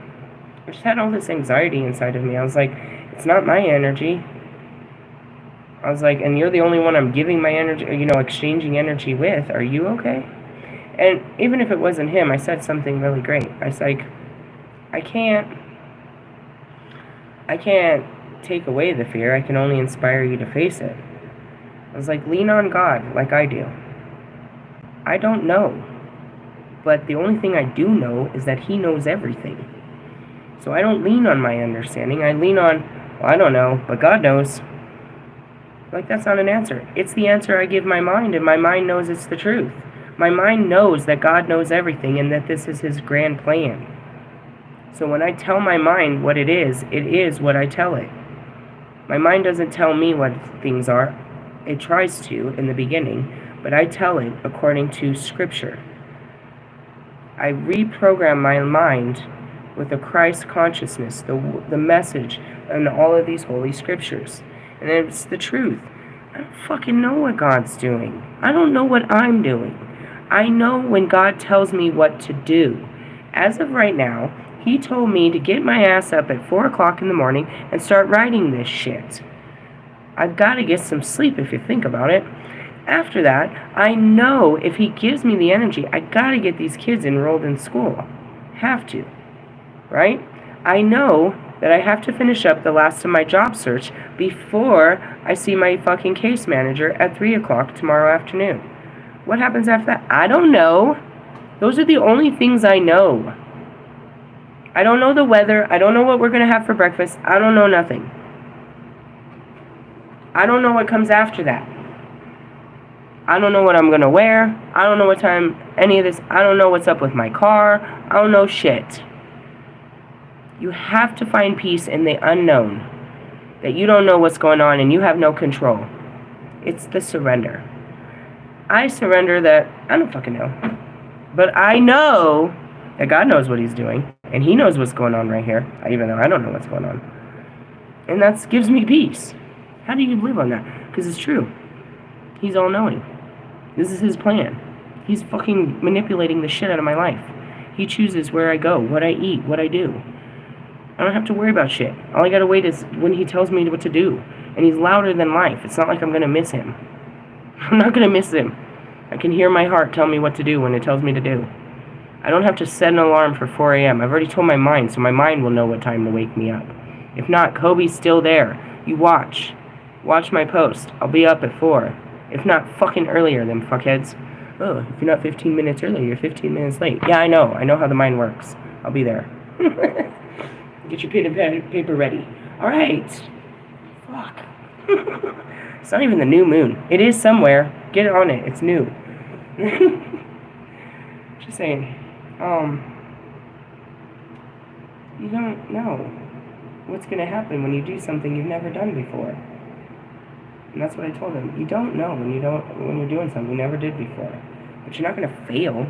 I just had all this anxiety inside of me. I was like, it's not my energy. I was like, and you're the only one I'm giving my energy, exchanging energy with. Are you okay? And even if it wasn't him, I said something really great. I was like, I can't take away the fear. I can only inspire you to face it. I was like, lean on God like I do. I don't know. But the only thing I do know is that he knows everything. So I don't lean on my understanding. I lean on, well, I don't know, but God knows. Like, that's not an answer. It's the answer I give my mind, and my mind knows it's the truth. My mind knows that God knows everything and that this is his grand plan. So when I tell my mind what it is what I tell it. My mind doesn't tell me what things are. It tries to in the beginning, but I tell it according to Scripture. I reprogram my mind with the Christ consciousness, the message, and all of these holy scriptures. And it's the truth. I don't fucking know what God's doing. I don't know what I'm doing. I know when God tells me what to do. As of right now, he told me to get my ass up at 4 o'clock in the morning and start writing this shit. I've got to get some sleep if you think about it. After that, I know if he gives me the energy, I got to get these kids enrolled in school. Have to. Right? I know that I have to finish up the last of my job search before I see my fucking case manager at 3 o'clock tomorrow afternoon. What happens after that? I don't know. Those are the only things I know. I don't know the weather. I don't know what we're going to have for breakfast. I don't know nothing. I don't know what comes after that. I don't know what I'm going to wear. I don't know what time any of this. I don't know what's up with my car. I don't know shit. You have to find peace in the unknown, that you don't know what's going on and you have no control. It's the surrender. I surrender that I don't fucking know. But I know that God knows what he's doing, and he knows what's going on right here, even though I don't know what's going on. And that gives me peace. How do you live on that? Because it's true. He's all-knowing. This is his plan. He's fucking manipulating the shit out of my life. He chooses where I go, what I eat, what I do. I don't have to worry about shit. All I gotta wait is when he tells me what to do. And he's louder than life. It's not like I'm gonna miss him. I'm not gonna miss him. I can hear my heart tell me what to do when it tells me to do. I don't have to set an alarm for 4 a.m. I've already told my mind, so my mind will know what time to wake me up. If not, Kobe's still there. You watch. Watch my post. I'll be up at 4. If not, fucking earlier, them fuckheads. Oh, if you're not 15 minutes early, you're 15 minutes late. Yeah, I know. I know how the mind works. I'll be there. Get your pen and paper ready. Alright. Fuck. It's not even the new moon. It is somewhere. Get on it. It's new. Just saying. You don't know what's going to happen when you do something you've never done before. And that's what I told him. You don't know when you're doing something you never did before. But you're not going to fail.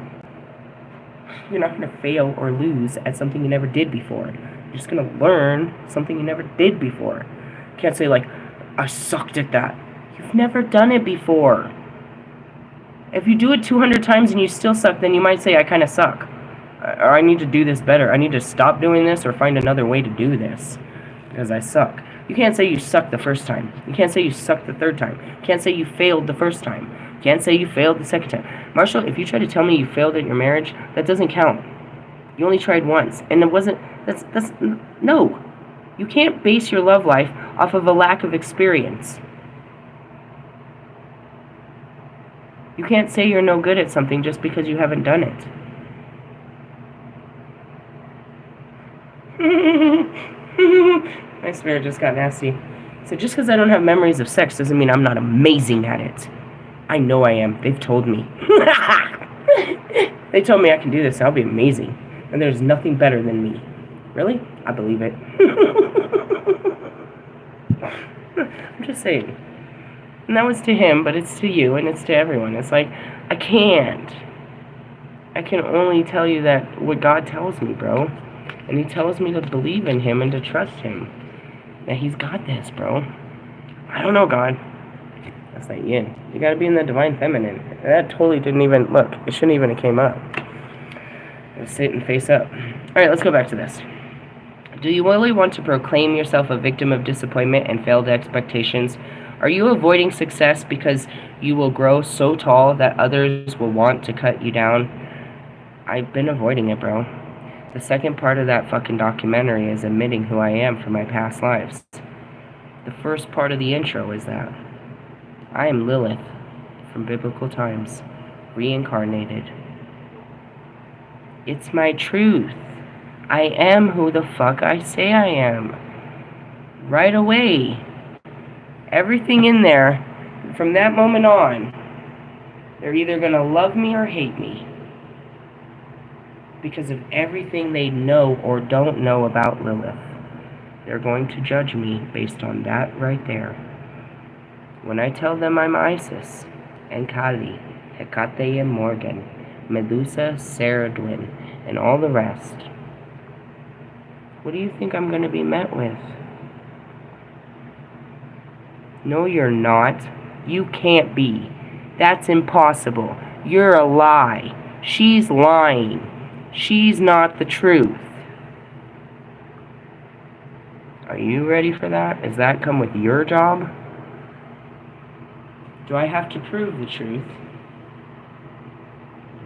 You're not going to fail or lose at something you never did before. You're just going to learn something you never did before. You can't say, like, I sucked at that. You've never done it before. If you do it 200 times and you still suck, then you might say, I kind of suck. Or I need to do this better. I need to stop doing this or find another way to do this. Because I suck. You can't say you sucked the first time. You can't say you sucked the third time. You can't say you failed the first time. You can't say you failed the second time. Marshall, if you try to tell me you failed at your marriage, that doesn't count. You only tried once. And it wasn't... No. You can't base your love life off of a lack of experience. You can't say you're no good at something just because you haven't done it. My spirit just got nasty. So just because I don't have memories of sex doesn't mean I'm not amazing at it. I know I am. They've told me. They told me I can do this. I'll be amazing. And there's nothing better than me. Really? I believe it. I'm just saying. And that was to him, but it's to you, and it's to everyone. It's like, I can't. I can only tell you that what God tells me, bro. And he tells me to believe in him and to trust him. That he's got this, bro. I don't know, God. That's not yin. You gotta be in the divine feminine. And that totally didn't even, look, it shouldn't even have came up. Just sit and face up. Alright, let's go back to this. Do you really want to proclaim yourself a victim of disappointment and failed expectations? Are you avoiding success because you will grow so tall that others will want to cut you down? I've been avoiding it, bro. The second part of that fucking documentary is admitting who I am from my past lives. The first part of the intro is that. I am Lilith from biblical times, reincarnated. It's my truth. I am who the fuck I say I am. Right away. Everything in there, from that moment on, they're either going to love me or hate me. Because of everything they know or don't know about Lilith. They're going to judge me based on that right there. When I tell them I'm Isis, and Kali, Hecate and Morgan, Medusa, Saradwin, and all the rest, what do you think I'm going to be met with? No, you're not. You can't be. That's impossible. You're a lie. She's lying. She's not the truth. Are you ready for that? Does that come with your job? Do I have to prove the truth?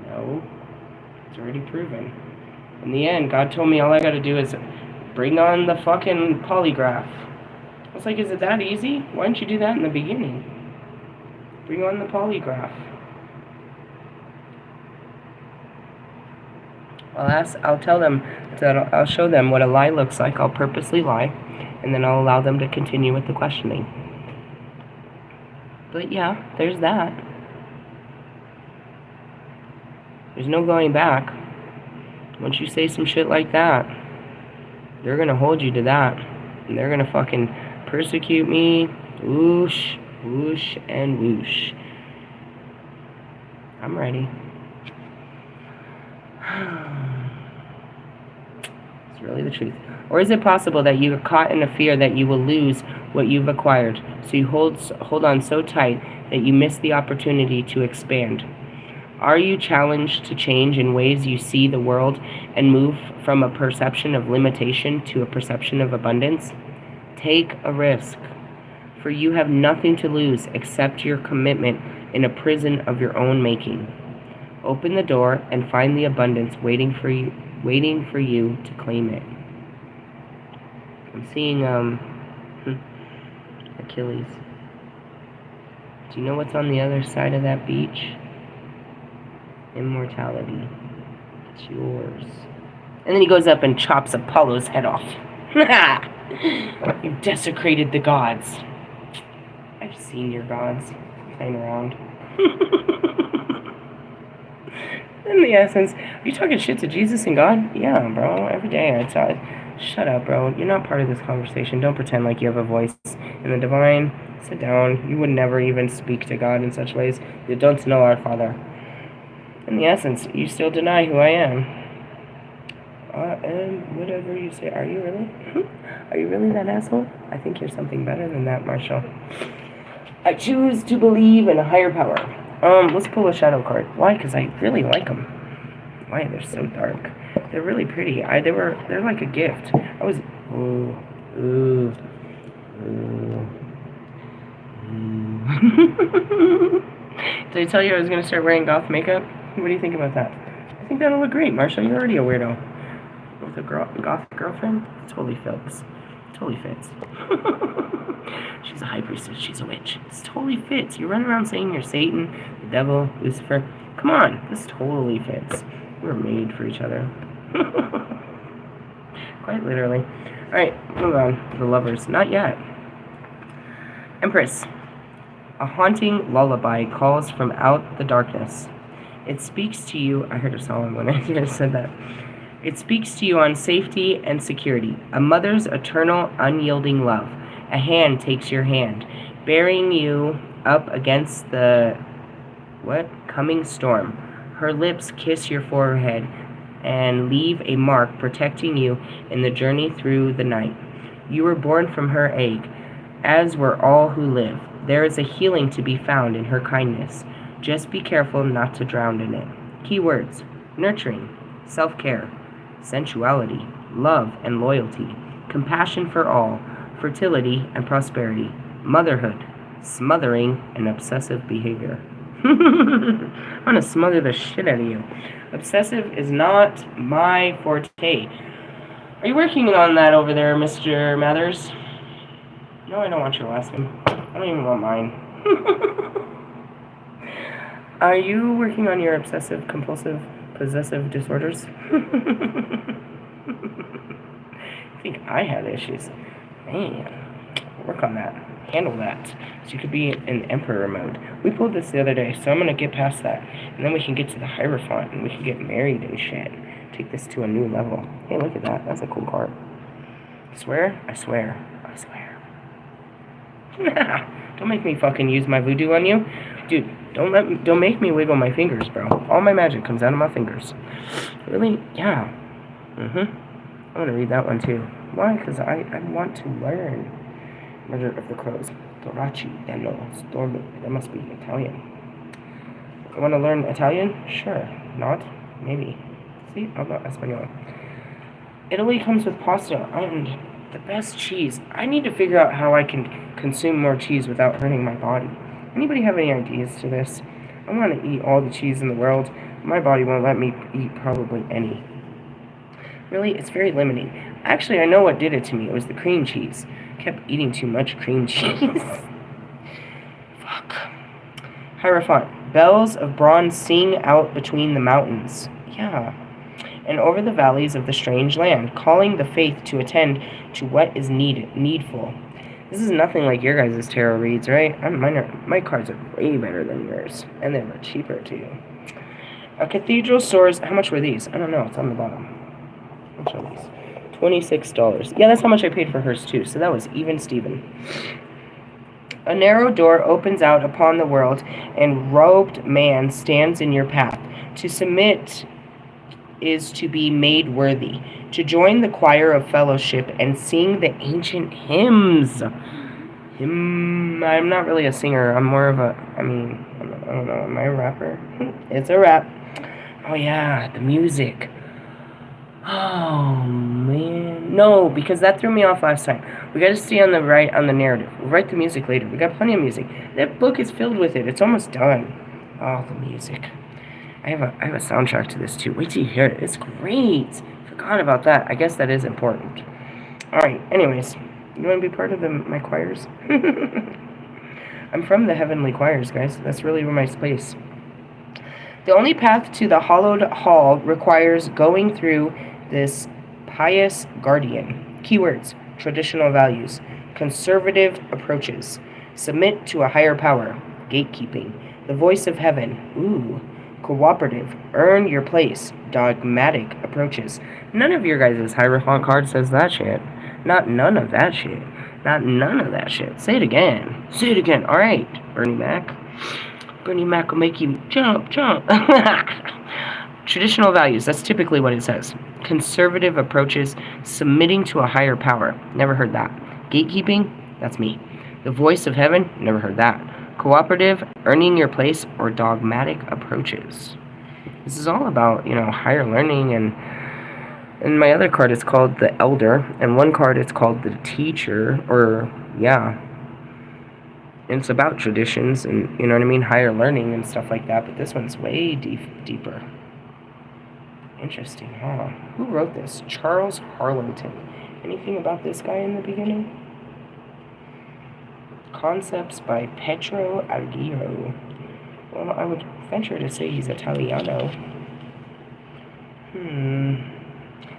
No. It's already proven. In the end, God told me all I gotta do is bring on the fucking polygraph. I was like, is it that easy? Why didn't you do that in the beginning? Bring on the polygraph. I'll tell them that I'll show them what a lie looks like. I'll purposely lie, and then I'll allow them to continue with the questioning. But yeah, there's that. There's no going back. Once you say some shit like that, they're gonna hold you to that. And they're gonna fucking persecute me. Whoosh, whoosh, and whoosh. I'm ready. It's really the truth. Or is it possible that you are caught in a fear that you will lose what you've acquired, so you hold on so tight that you miss the opportunity to expand? Are you challenged to change in ways you see the world and move from a perception of limitation to a perception of abundance? Take a risk, for you have nothing to lose except your commitment in a prison of your own making. Open the door and find the abundance waiting for you to claim it. I'm seeing Achilles. Do you know what's on the other side of that beach? Immortality. It's yours. And then he goes up and chops Apollo's head off. You've desecrated the gods. I've seen your gods playing around. In the essence, are you talking shit to Jesus and God? Yeah, bro. Every day I talk. Shut up, bro. You're not part of this conversation. Don't pretend like you have a voice in the divine. Sit down. You would never even speak to God in such ways. You don't know our Father. In the essence, you still deny who I am. And whatever you say. Are you really? Are you really that asshole? I think you're something better than that, Marshall. I choose to believe in a higher power. Let's pull a shadow card. Why? Because I really like them. Why? They're so dark. They're really pretty. They're like a gift. Did I tell you I was going to start wearing goth makeup? What do you think about that? I think that'll look great, Marshall. You're already a weirdo. With a goth girlfriend? It totally fits. Totally fits. She's a high priestess. She's a witch. This totally fits. You run around saying you're Satan, the devil, Lucifer. Come on. This totally fits. We're made for each other. Quite literally. Alright, move on. The lovers. Not yet. Empress. A haunting lullaby calls from out the darkness. It speaks to you. I heard a song when I just said that. It speaks to you on safety and security. A mother's eternal, unyielding love. A hand takes your hand, bearing you up against the coming storm. Her lips kiss your forehead and leave a mark protecting you in the journey through the night. You were born from her egg, as were all who live. There is a healing to be found in her kindness. Just be careful not to drown in it. Keywords: nurturing, self-care, sensuality, love and loyalty, compassion for all, fertility and prosperity, motherhood, smothering and obsessive behavior. I'm gonna smother the shit out of you. Obsessive is not my forte. Are you working on that over there, Mr. Mathers? No, I don't want your last name. I don't even want mine. Are you working on your obsessive compulsive possessive disorders. I think I have issues. Man, work on that. Handle that. So you could be in emperor mode. We pulled this the other day, so I'm going to get past that. And then we can get to the Hierophant, and we can get married and shit. Take this to a new level. Hey, look at that. That's a cool card. Swear? I swear. I swear. Don't make me fucking use my voodoo on you. Dude, don't make me wiggle my fingers, bro. All my magic comes out of my fingers. Really? Yeah. I'm gonna read that one too. Why? Because I want to learn. Murder of the Crows. Toraci dello Stormi. That must be Italian. I want to learn Italian? Sure. Not? Maybe. See? Hablo español. Italy comes with pasta and the best cheese. I need to figure out how I can consume more cheese without hurting my body. Anybody have any ideas to this? I want to eat all the cheese in the world. My body won't let me eat probably any. Really, it's very limiting. Actually, I know what did it to me. It was the cream cheese. I kept eating too much cream cheese. Fuck. Hierophant. Bells of bronze sing out between the mountains. Yeah. And over the valleys of the strange land, calling the faith to attend to what is needful. This is nothing like your guys' tarot reads, right? My cards are way better than yours. And they were cheaper, too. A cathedral soars... How much were these? I don't know. It's on the bottom. How much are these? $26. Yeah, that's how much I paid for hers, too. So that was even Steven. A narrow door opens out upon the world, and robed man stands in your path. To submit is to be made worthy, to join the choir of fellowship and sing the ancient hymns. I'm not really a singer. I'm more of a, I don't know, am I a rapper? It's a rap. Oh yeah, the music. Oh man. No, because that threw me off last time. We gotta stay on the narrative. We'll write the music later. We got plenty of music. That book is filled with it. It's almost done. Oh, the music. I have a soundtrack to this too. Wait till you hear it. It's great. Forgot about that. I guess that is important. Alright, anyways. You want to be part of my choirs? I'm from the heavenly choirs, guys. That's really my space. The only path to the hallowed hall requires going through this pious guardian. Keywords: traditional values, conservative approaches, submit to a higher power, gatekeeping, the voice of heaven, ooh, cooperative, earn your place, dogmatic approaches. None of your guys' Hierophant card says that shit. Not none of that shit. Not none of that shit. Say it again. Say it again. All right, Bernie Mac. Bernie Mac will make you jump. Traditional values. That's typically what it says. Conservative approaches, submitting to a higher power. Never heard that. Gatekeeping. That's me. The voice of heaven. Never heard that. Cooperative, earning your place, or dogmatic approaches. This is all about, higher learning, and my other card is called the Elder, and one card it's called the Teacher, and it's about traditions and, higher learning and stuff like that, but this one's way deeper. Interesting, huh? Who wrote this? Charles Harlington. Anything about this guy in the beginning? Concepts by Petro Alghero. Well, I would venture to say he's Italiano.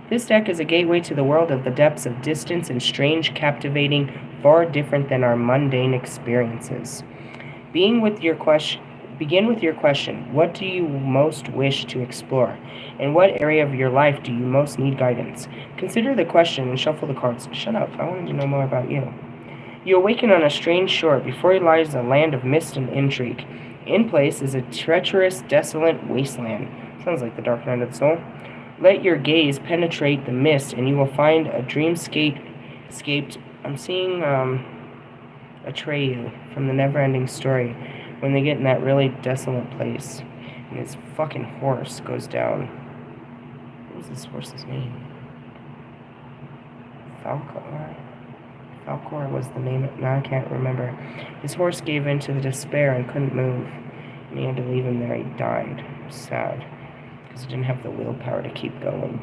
This deck is a gateway to the world of the depths of distance and strange, captivating, far different than our mundane experiences. Begin with your question. What do you most wish to explore? In what area of your life do you most need guidance? Consider the question and shuffle the cards. Shut up. I wanted to know more about you. You awaken on a strange shore. Before you lies a land of mist and intrigue. In place is a treacherous, desolate wasteland. Sounds like the Dark Night of the Soul. Let your gaze penetrate the mist, and you will find a dreamscape. I'm seeing Atreyu from the Neverending Story when they get in that really desolate place, and his fucking horse goes down. What was this horse's name? Falcor was the name. No, I can't remember. His horse gave in to the despair and couldn't move, and he had to leave him there. He died. It was sad, because he didn't have the willpower to keep going.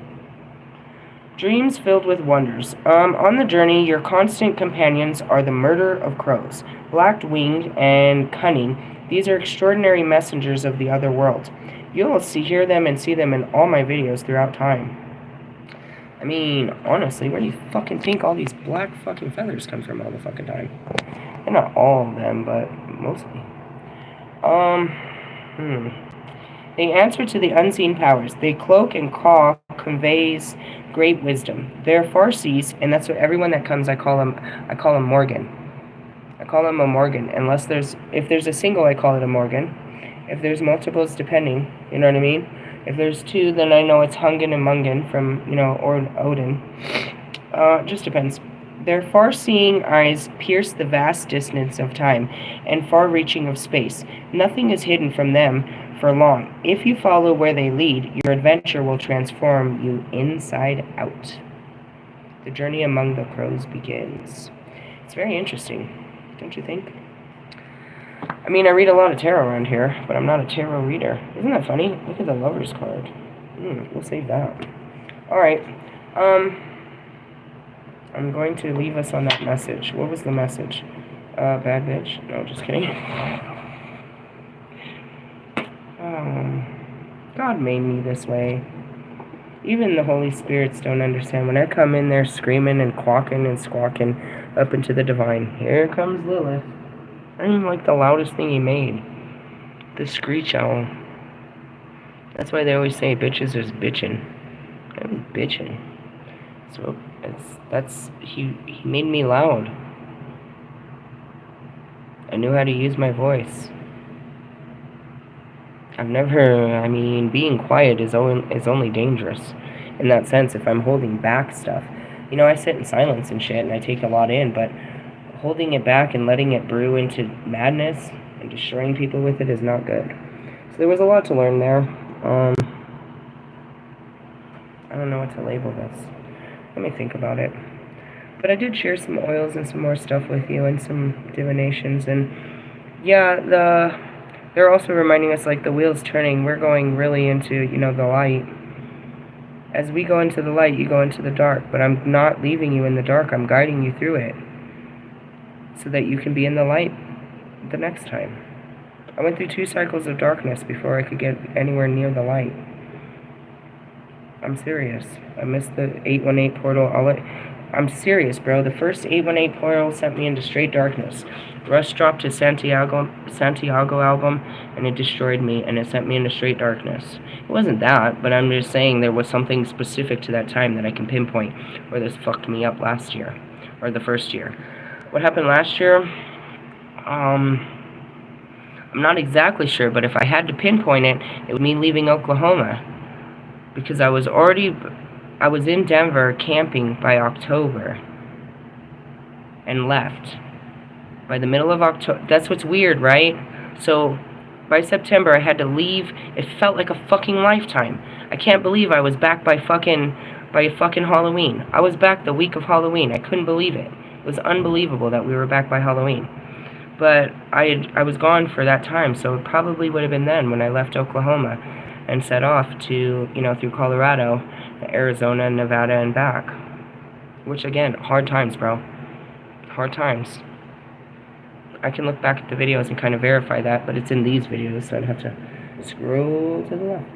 Dreams filled with wonders. On the journey, your constant companions are the murder of crows, black-winged and cunning. These are extraordinary messengers of the other world. You'll hear them and see them in all my videos throughout time. I mean, honestly, where do you fucking think all these black fucking feathers come from all the fucking time? And not all of them, but mostly. They answer to the unseen powers. They cloak and caw conveys great wisdom. They're Farsees, and that's what everyone that comes, I call them Morgan. I call them a Morgan. If there's a single, I call it a Morgan. If there's multiples, depending, you know what I mean? If there's two, then I know it's Hungen and Mungan from, or Odin. Just depends. Their far-seeing eyes pierce the vast distance of time and far-reaching of space. Nothing is hidden from them for long. If you follow where they lead, your adventure will transform you inside out. The journey among the crows begins. It's very interesting, don't you think? I mean, I read a lot of tarot around here, but I'm not a tarot reader. Isn't that funny? Look at the Lover's card. We'll save that. Alright. I'm going to leave us on that message. What was the message? Bad bitch? No, just kidding. God made me this way. Even the Holy Spirits don't understand. When I come in there screaming and quacking and squawking up into the divine, here comes Lilith. I'm like the loudest thing he made. The screech owl. That's why they always say bitches is bitchin'. I was bitchin'. So he made me loud. I knew how to use my voice. Being quiet is only dangerous in that sense if I'm holding back stuff. I sit in silence and shit and I take a lot in, but holding it back and letting it brew into madness and destroying people with it is not good. So there was a lot to learn there. I don't know what to label this. Let me think about it. But I did share some oils and some more stuff with you and some divinations. And yeah, they're also reminding us like the wheel's turning. We're going really into, the light. As we go into the light, you go into the dark. But I'm not leaving you in the dark. I'm guiding you through it so that you can be in the light the next time. I went through 2 cycles of darkness before I could get anywhere near the light. I'm serious. I missed the 818 portal. I'm serious, bro. The first 818 portal sent me into straight darkness. Rush dropped his Santiago album, and it destroyed me, and it sent me into straight darkness. It wasn't that, but I'm just saying there was something specific to that time that I can pinpoint where this fucked me up last year, or the first year. What happened last year? I'm not exactly sure, but if I had to pinpoint it, it was me leaving Oklahoma. Because I was in Denver camping by October and left by the middle of October. That's what's weird, right? So by September I had to leave. It felt like a fucking lifetime. I can't believe I was back by fucking Halloween. I was back the week of Halloween. I couldn't believe it. It was unbelievable that we were back by Halloween. But I was gone for that time, so it probably would have been then when I left Oklahoma and set off to, through Colorado, Arizona, Nevada, and back. Which, again, hard times, bro. Hard times. I can look back at the videos and kind of verify that, but it's in these videos, so I'd have to scroll to the left.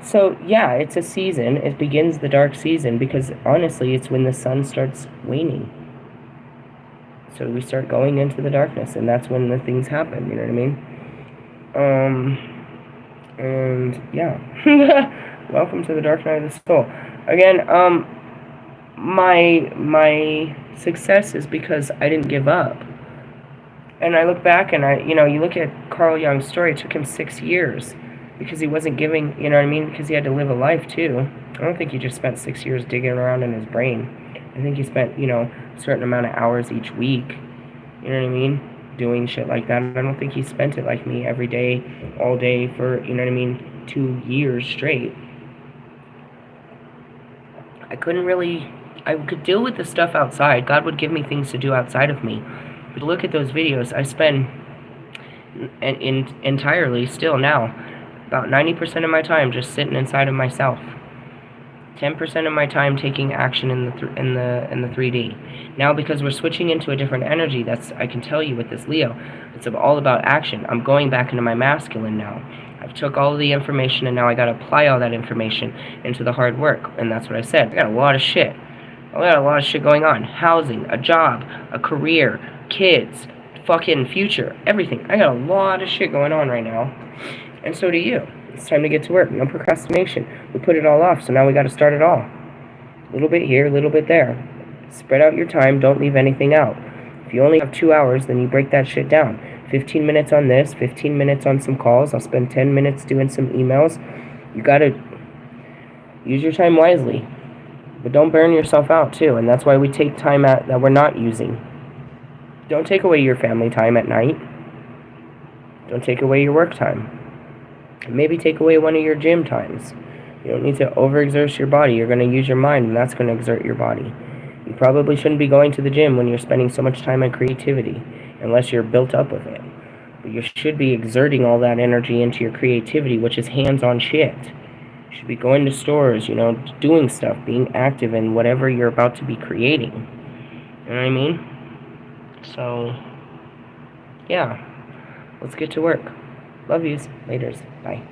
So, yeah, it's a season. It begins the dark season because, honestly, it's when the sun starts waning. So we start going into the darkness, and that's when the things happen, you know what I mean? And yeah, welcome to the Dark Night of the Soul. Again, my success is because I didn't give up. And I look back and you look at Carl Jung's story, it took him 6 years because he wasn't giving, you know what I mean? Because he had to live a life too. I don't think he just spent 6 years digging around in his brain. I think he spent, a certain amount of hours each week, you know what I mean? Doing shit like that. I don't think he spent it like me every day, all day for, 2 years straight. I could deal with the stuff outside. God would give me things to do outside of me. But look at those videos. I spend entirely, still now, about 90% of my time just sitting inside of myself. 10% of my time taking action in the 3D. Now, because we're switching into a different energy, that's, I can tell you with this Leo, it's all about action. I'm going back into my masculine now. I've took all of the information, and now I got to apply all that information into the hard work. And that's what I said. I got a lot of shit. I got a lot of shit going on. Housing, a job, a career, kids, fucking future, everything. I got a lot of shit going on right now. And so do you. It's time to get to work. No procrastination. We put it all off, so now we got to start it all. A little bit here, a little bit there. Spread out your time. Don't leave anything out. If you only have 2 hours, then you break that shit down. 15 minutes on this, 15 minutes on some calls. I'll spend 10 minutes doing some emails. You got to use your time wisely. But don't burn yourself out, too. And that's why we take time that we're not using. Don't take away your family time at night. Don't take away your work time. Maybe take away one of your gym times. You don't need to overexert your body. You're going to use your mind, and that's going to exert your body. You probably shouldn't be going to the gym when you're spending so much time on creativity, unless you're built up with it. But you should be exerting all that energy into your creativity, which is hands-on shit. You should be going to stores, doing stuff, being active in whatever you're about to be creating. You know what I mean? So, yeah. Let's get to work. Love yous. Laters. Bye.